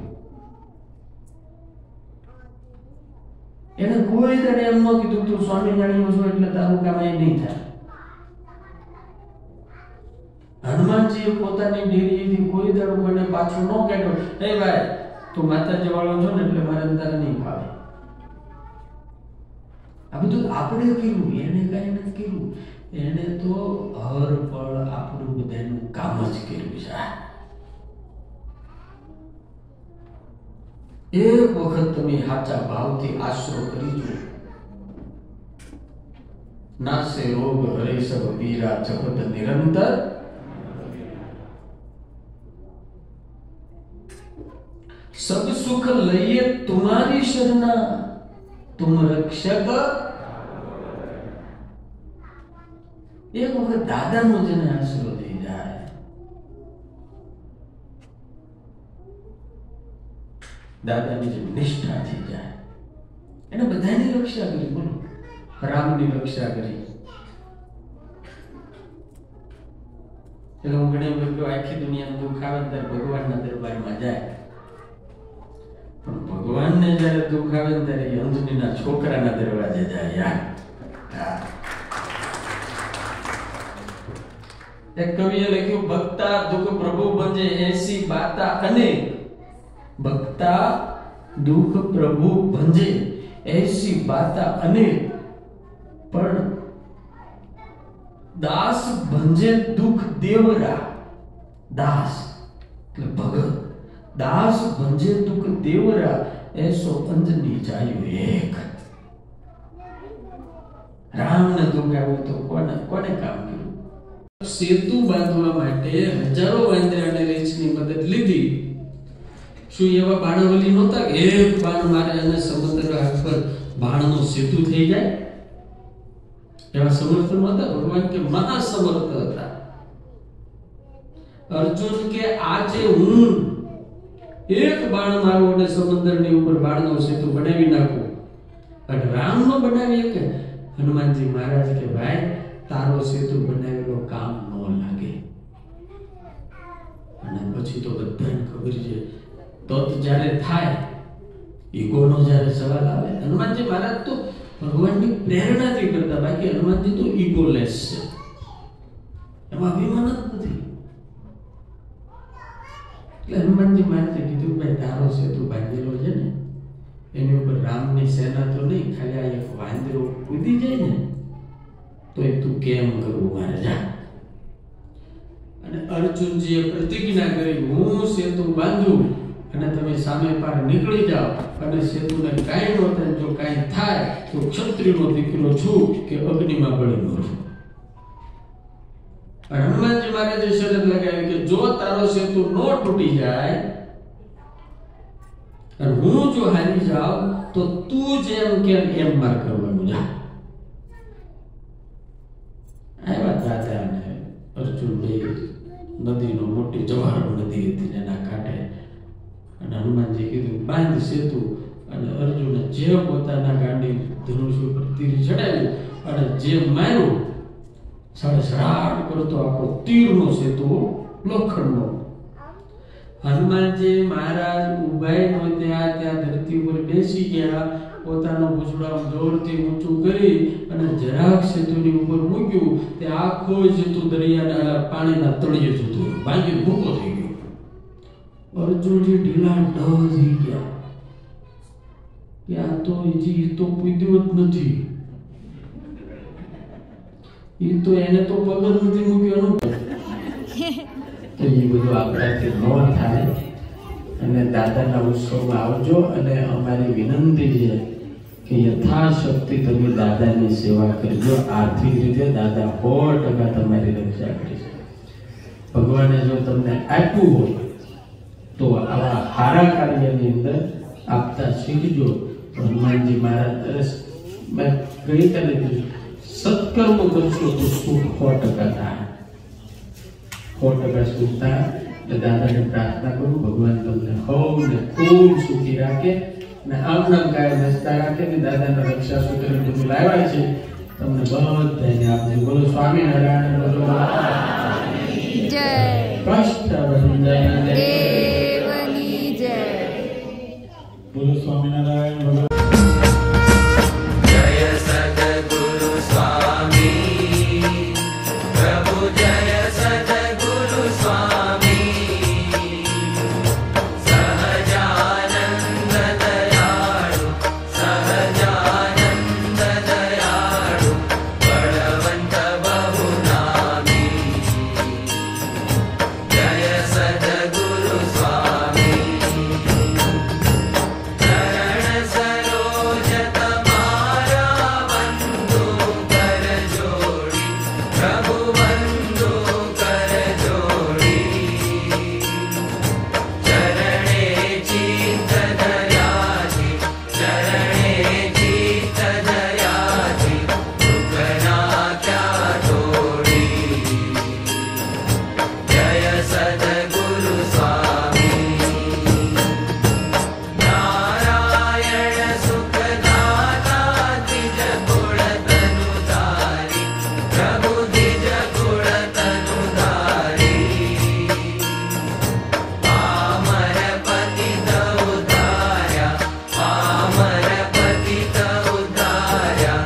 એને કોઈ તને એમ ન કીધું તું સ્વામિનારાયણ છો એટલે તારું કામ એ નહીં થાય. હનુમાનજીએ પોતાની ડેરીથી કોઈ દાડો કોઈને પાછું ન કાઢ્યો, એ ભાઈ તું માતાજી વાળો છો ને એટલે મારે તારે નહીં ફાવે. આ બધું આપણે કર્યું, એને કઈ નથી કર્યું. એને તો હર પળ આપણું બધાનું કામ જ કર્યું છે. એક વખત તમે સાચા ભાવથી આશરો કરી જો, નાસે રોગ હરે સબ પીરા જગત નિરંતર. सब सुख लइए तुम्हारी शरणा, तुम रक्षक. एक वक्त दादा नो जने आसरो થઈ જાય, દાદાની જે નિષ્ઠા થઈ જાય, એને બધાની રક્ષા કરી. બોલો, રામની રક્ષા કરી. એટલે હું ઘણી વખત આખી દુનિયાનું દુઃખ આવે ત્યારે ભગવાનના દરબારમાં જાય, પણ ભગવાનને જયારે દુઃખ આવે ત્યારે અંજનીના છોકરાના દરવાજે જાય. યાર, એક કવિએ લખ્યું, ભક્તા દુઃખ પ્રભુ બંજે એસી બાતા અનેક. ભક્તા દુઃખ પ્રભુ ભંજે એસી બાતા અનેક, પણ દાસ ભંજે દુઃખ દેવરા. દાસ એટલે ભગત, દાસ ભંજે દુઃખ દેવરા, એસો અંજની જાયું એક. રામને દુઃખ આવ્યું તો કોને કોને કામ કર્યું? સેતુ બાંધવા માટે હજારો વાંદરા અને રીંછની મદદ લીધી. શું એવા બાણવલી નહોતા કે એક બાણ મારે અને સમુદ્ર પર બાણનો સેતુ થઈ જાય? એવા સમર્થ નહોતા ભગવાન, કે મહાસમર્થ હતા. અર્જુન કે આજે હું એક બાણ મારું અને સમુદ્રની ઉપર બાણનો સેતુ બનાવી નાખું, અને રામ નો બનાવી કે હનુમાનજી મહારાજ કે ભાઈ તારો સેતુ બનાવેલો કામ ન લાગે. અને પછી તો બધાને ખબર છે, તો જ્યારે થાય ઈગોનો જ્યારે સવાલ આવે, હનુમાનજી મહારાજ તો ભગવાનની પ્રેરણાથી કરતા, બાકી હનુમાનજી તો ઈગોલેસ છે, એમાં અભિમાન જ નથી. એટલે હનુમાનજી મહારાજે કીધું ભાઈ તારો સેતુ બાંધેલો છે ને, એની ઉપર રામની સેના તો નહીં, ખાલી આ એક વાંદરો કૂદી જાય ને તો એ તું કેમ કરવું મારે જા. અને અર્જુનજીએ પ્રતિજ્ઞા કરી, હું સેતુ બાંધું અને તમે સામે પાર નીકળી જાઓ, અને સેતુને કાંઈ ન થાય, જો કાંઈ થાય તો ક્ષત્રિયનો દીકરો છું કે અગ્નિમાં બળી મરું. હનુમાનજી મહારાજે શરત લગાવી કે જો તારો સેતુ ન તૂટી જાય અને હું જો હારી જાઉં તો તું જેમ કેમ એમ માર કરવાનું જા. આવ્યા દાદા અને અર્જુન બે નદીનો મોટી જવાહર નદી હતી એના કાંઠે, અને હનુમાનજી કીધું બાંધ સેતુ, અને અર્જુને જે પોતાના ગાંડી ધનુષ ઉપર તીર ચડાવ્યું અને જે માર્યું, સડસડાટ કરતો આખો તીરનો સેતુ લોખંડનો. હનુમાનજી મહારાજ ઉભાઈ નો ત્યાં ધરતી ઉપર બેસી ગયા, પોતાનો પૂછડો જોરથી ઊંચું કરી અને જરાક સેતુની ઉપર મૂક્યું, તે આખો સેતુ દરિયાના પાણીના તળિયે જતો ભાંગી ભૂકો થઈ ગયો. અર્જુનજી ઢીલા ઢ થઈ ગયા કે આ તો હજી તો પૂજ્યો જ નથી, એ તો એને તો પગ જ નથી મૂક્યો. તો એ બધું આપણાથી ન થાય, અને દાદાના ઉત્સવમાં આવજો. અને અમારી વિનંતી છે કે યથાશક્તિ તમે દાદાની સેવા કરજો. આર્થિક રીતે દાદા 100% તમારી રક્ષા કરશે. ભગવાને જો તમને આપ્યું હોય તો આવા સારા કાર્યની અંદર આપતા શીખજો. હનુમાનજી મહારાજ મેં ગઈકાલે સત્કર્મ કરશો તો સુખ 100% થાય. 100% સુખ થાય. એટલે દાદાને પ્રાર્થના કરું ભગવાન તમને હવને ખૂબ સુખી રાખે ને આમનામ કાય રસ્તા રાખે ને દાદાના રક્ષા સૂત્ર તમે લાવ્યા છે તમને બધાને આપજો. બોલો સ્વામિનારાયણ. બોલો જય કષ્ટભંજન દેવની જય. બોલો સ્વામિનારાયણ. બોલો જય સદગુરુ સ્વામી પ્રભુ જય સદગુરુ સ્વામી સહજાનંદ દયાળુ સહજાનંદ દયાળુ બળવંત બહુ નામી જય સદગુરુ સ્વામી ચરણ સરોજ તમારા બંધુ કર જોડી પ્રભુ બંધુ કર જોડી ચરણે ચિત્ત ધર્યાથી ચરણે ચિત્ત ધર્યાથી દુઃખના ક્યાં તોડી જય સદગુરુ સ્વામી નારાયણ સુખદાતા દ્વિજ કુળ તનુધારી પ્રભુ દ્વિજ કુળ તનુધારી પામર પતિત ઉદ્ધાર્યા પામર પતિત ઉદ્ધાર્યા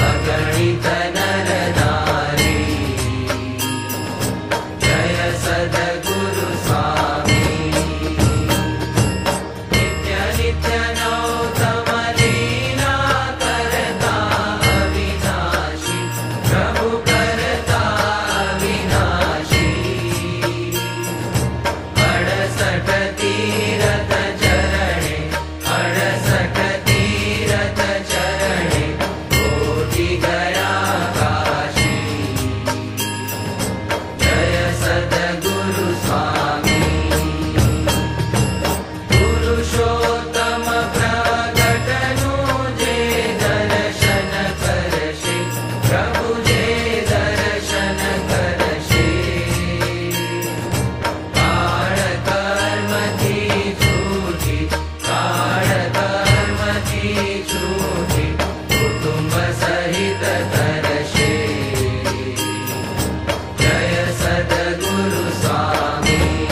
અગણિત નર નારી જય સદગુરુ સ્વામી નિત્ય નિત્ય નૌતમ લીલા કરતા અવિનાશી પ્રભુ કરતા અવિનાશી 68 તીરથ ચરણે 68 તીરથ ચરણે કોટી ગયા કાશી જય સદગુરુ સ્વામી પુરુષોત્તમ પ્રગટનું જે દર્શન કરશે પ્રભુ જે દર્શન કરશે કાળ કર્મથી છૂટી કાળ કર્મથી છૂટી કુટુંબ સહિત કરશે જય સદગુરુ સ્વામી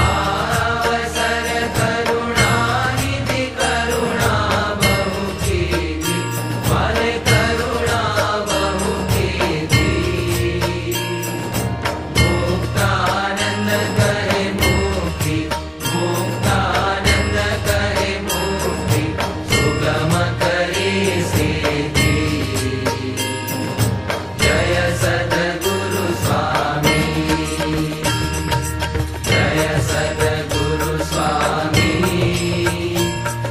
આવસર કરુણાનિધિ કરુણા બહુ કીધી મને કરુણા બહુ કીધી મુક્તાનંદ કરે મુક્તિ મુક્તાનંદ કરે મુક્તિ સુગમ કરી સિદ્ધિ જય સદગુરુ સ્વામી જય સદગુરુ સ્વામી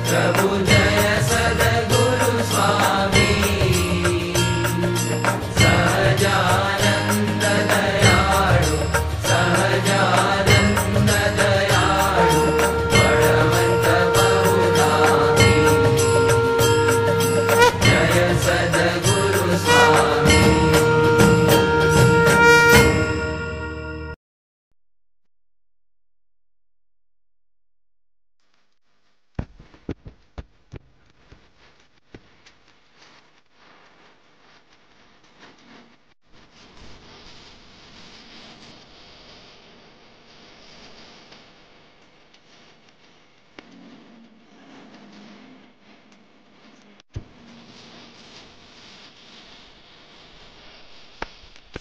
પ્રભુ જય સદગુરુ સ્વામી સહજાનંદ દયાળુ સહજાનંદ દયાળુ બળવંત બહુ નામી જય સદગુરુ સ્વામી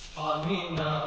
સ્વામિનારાયણ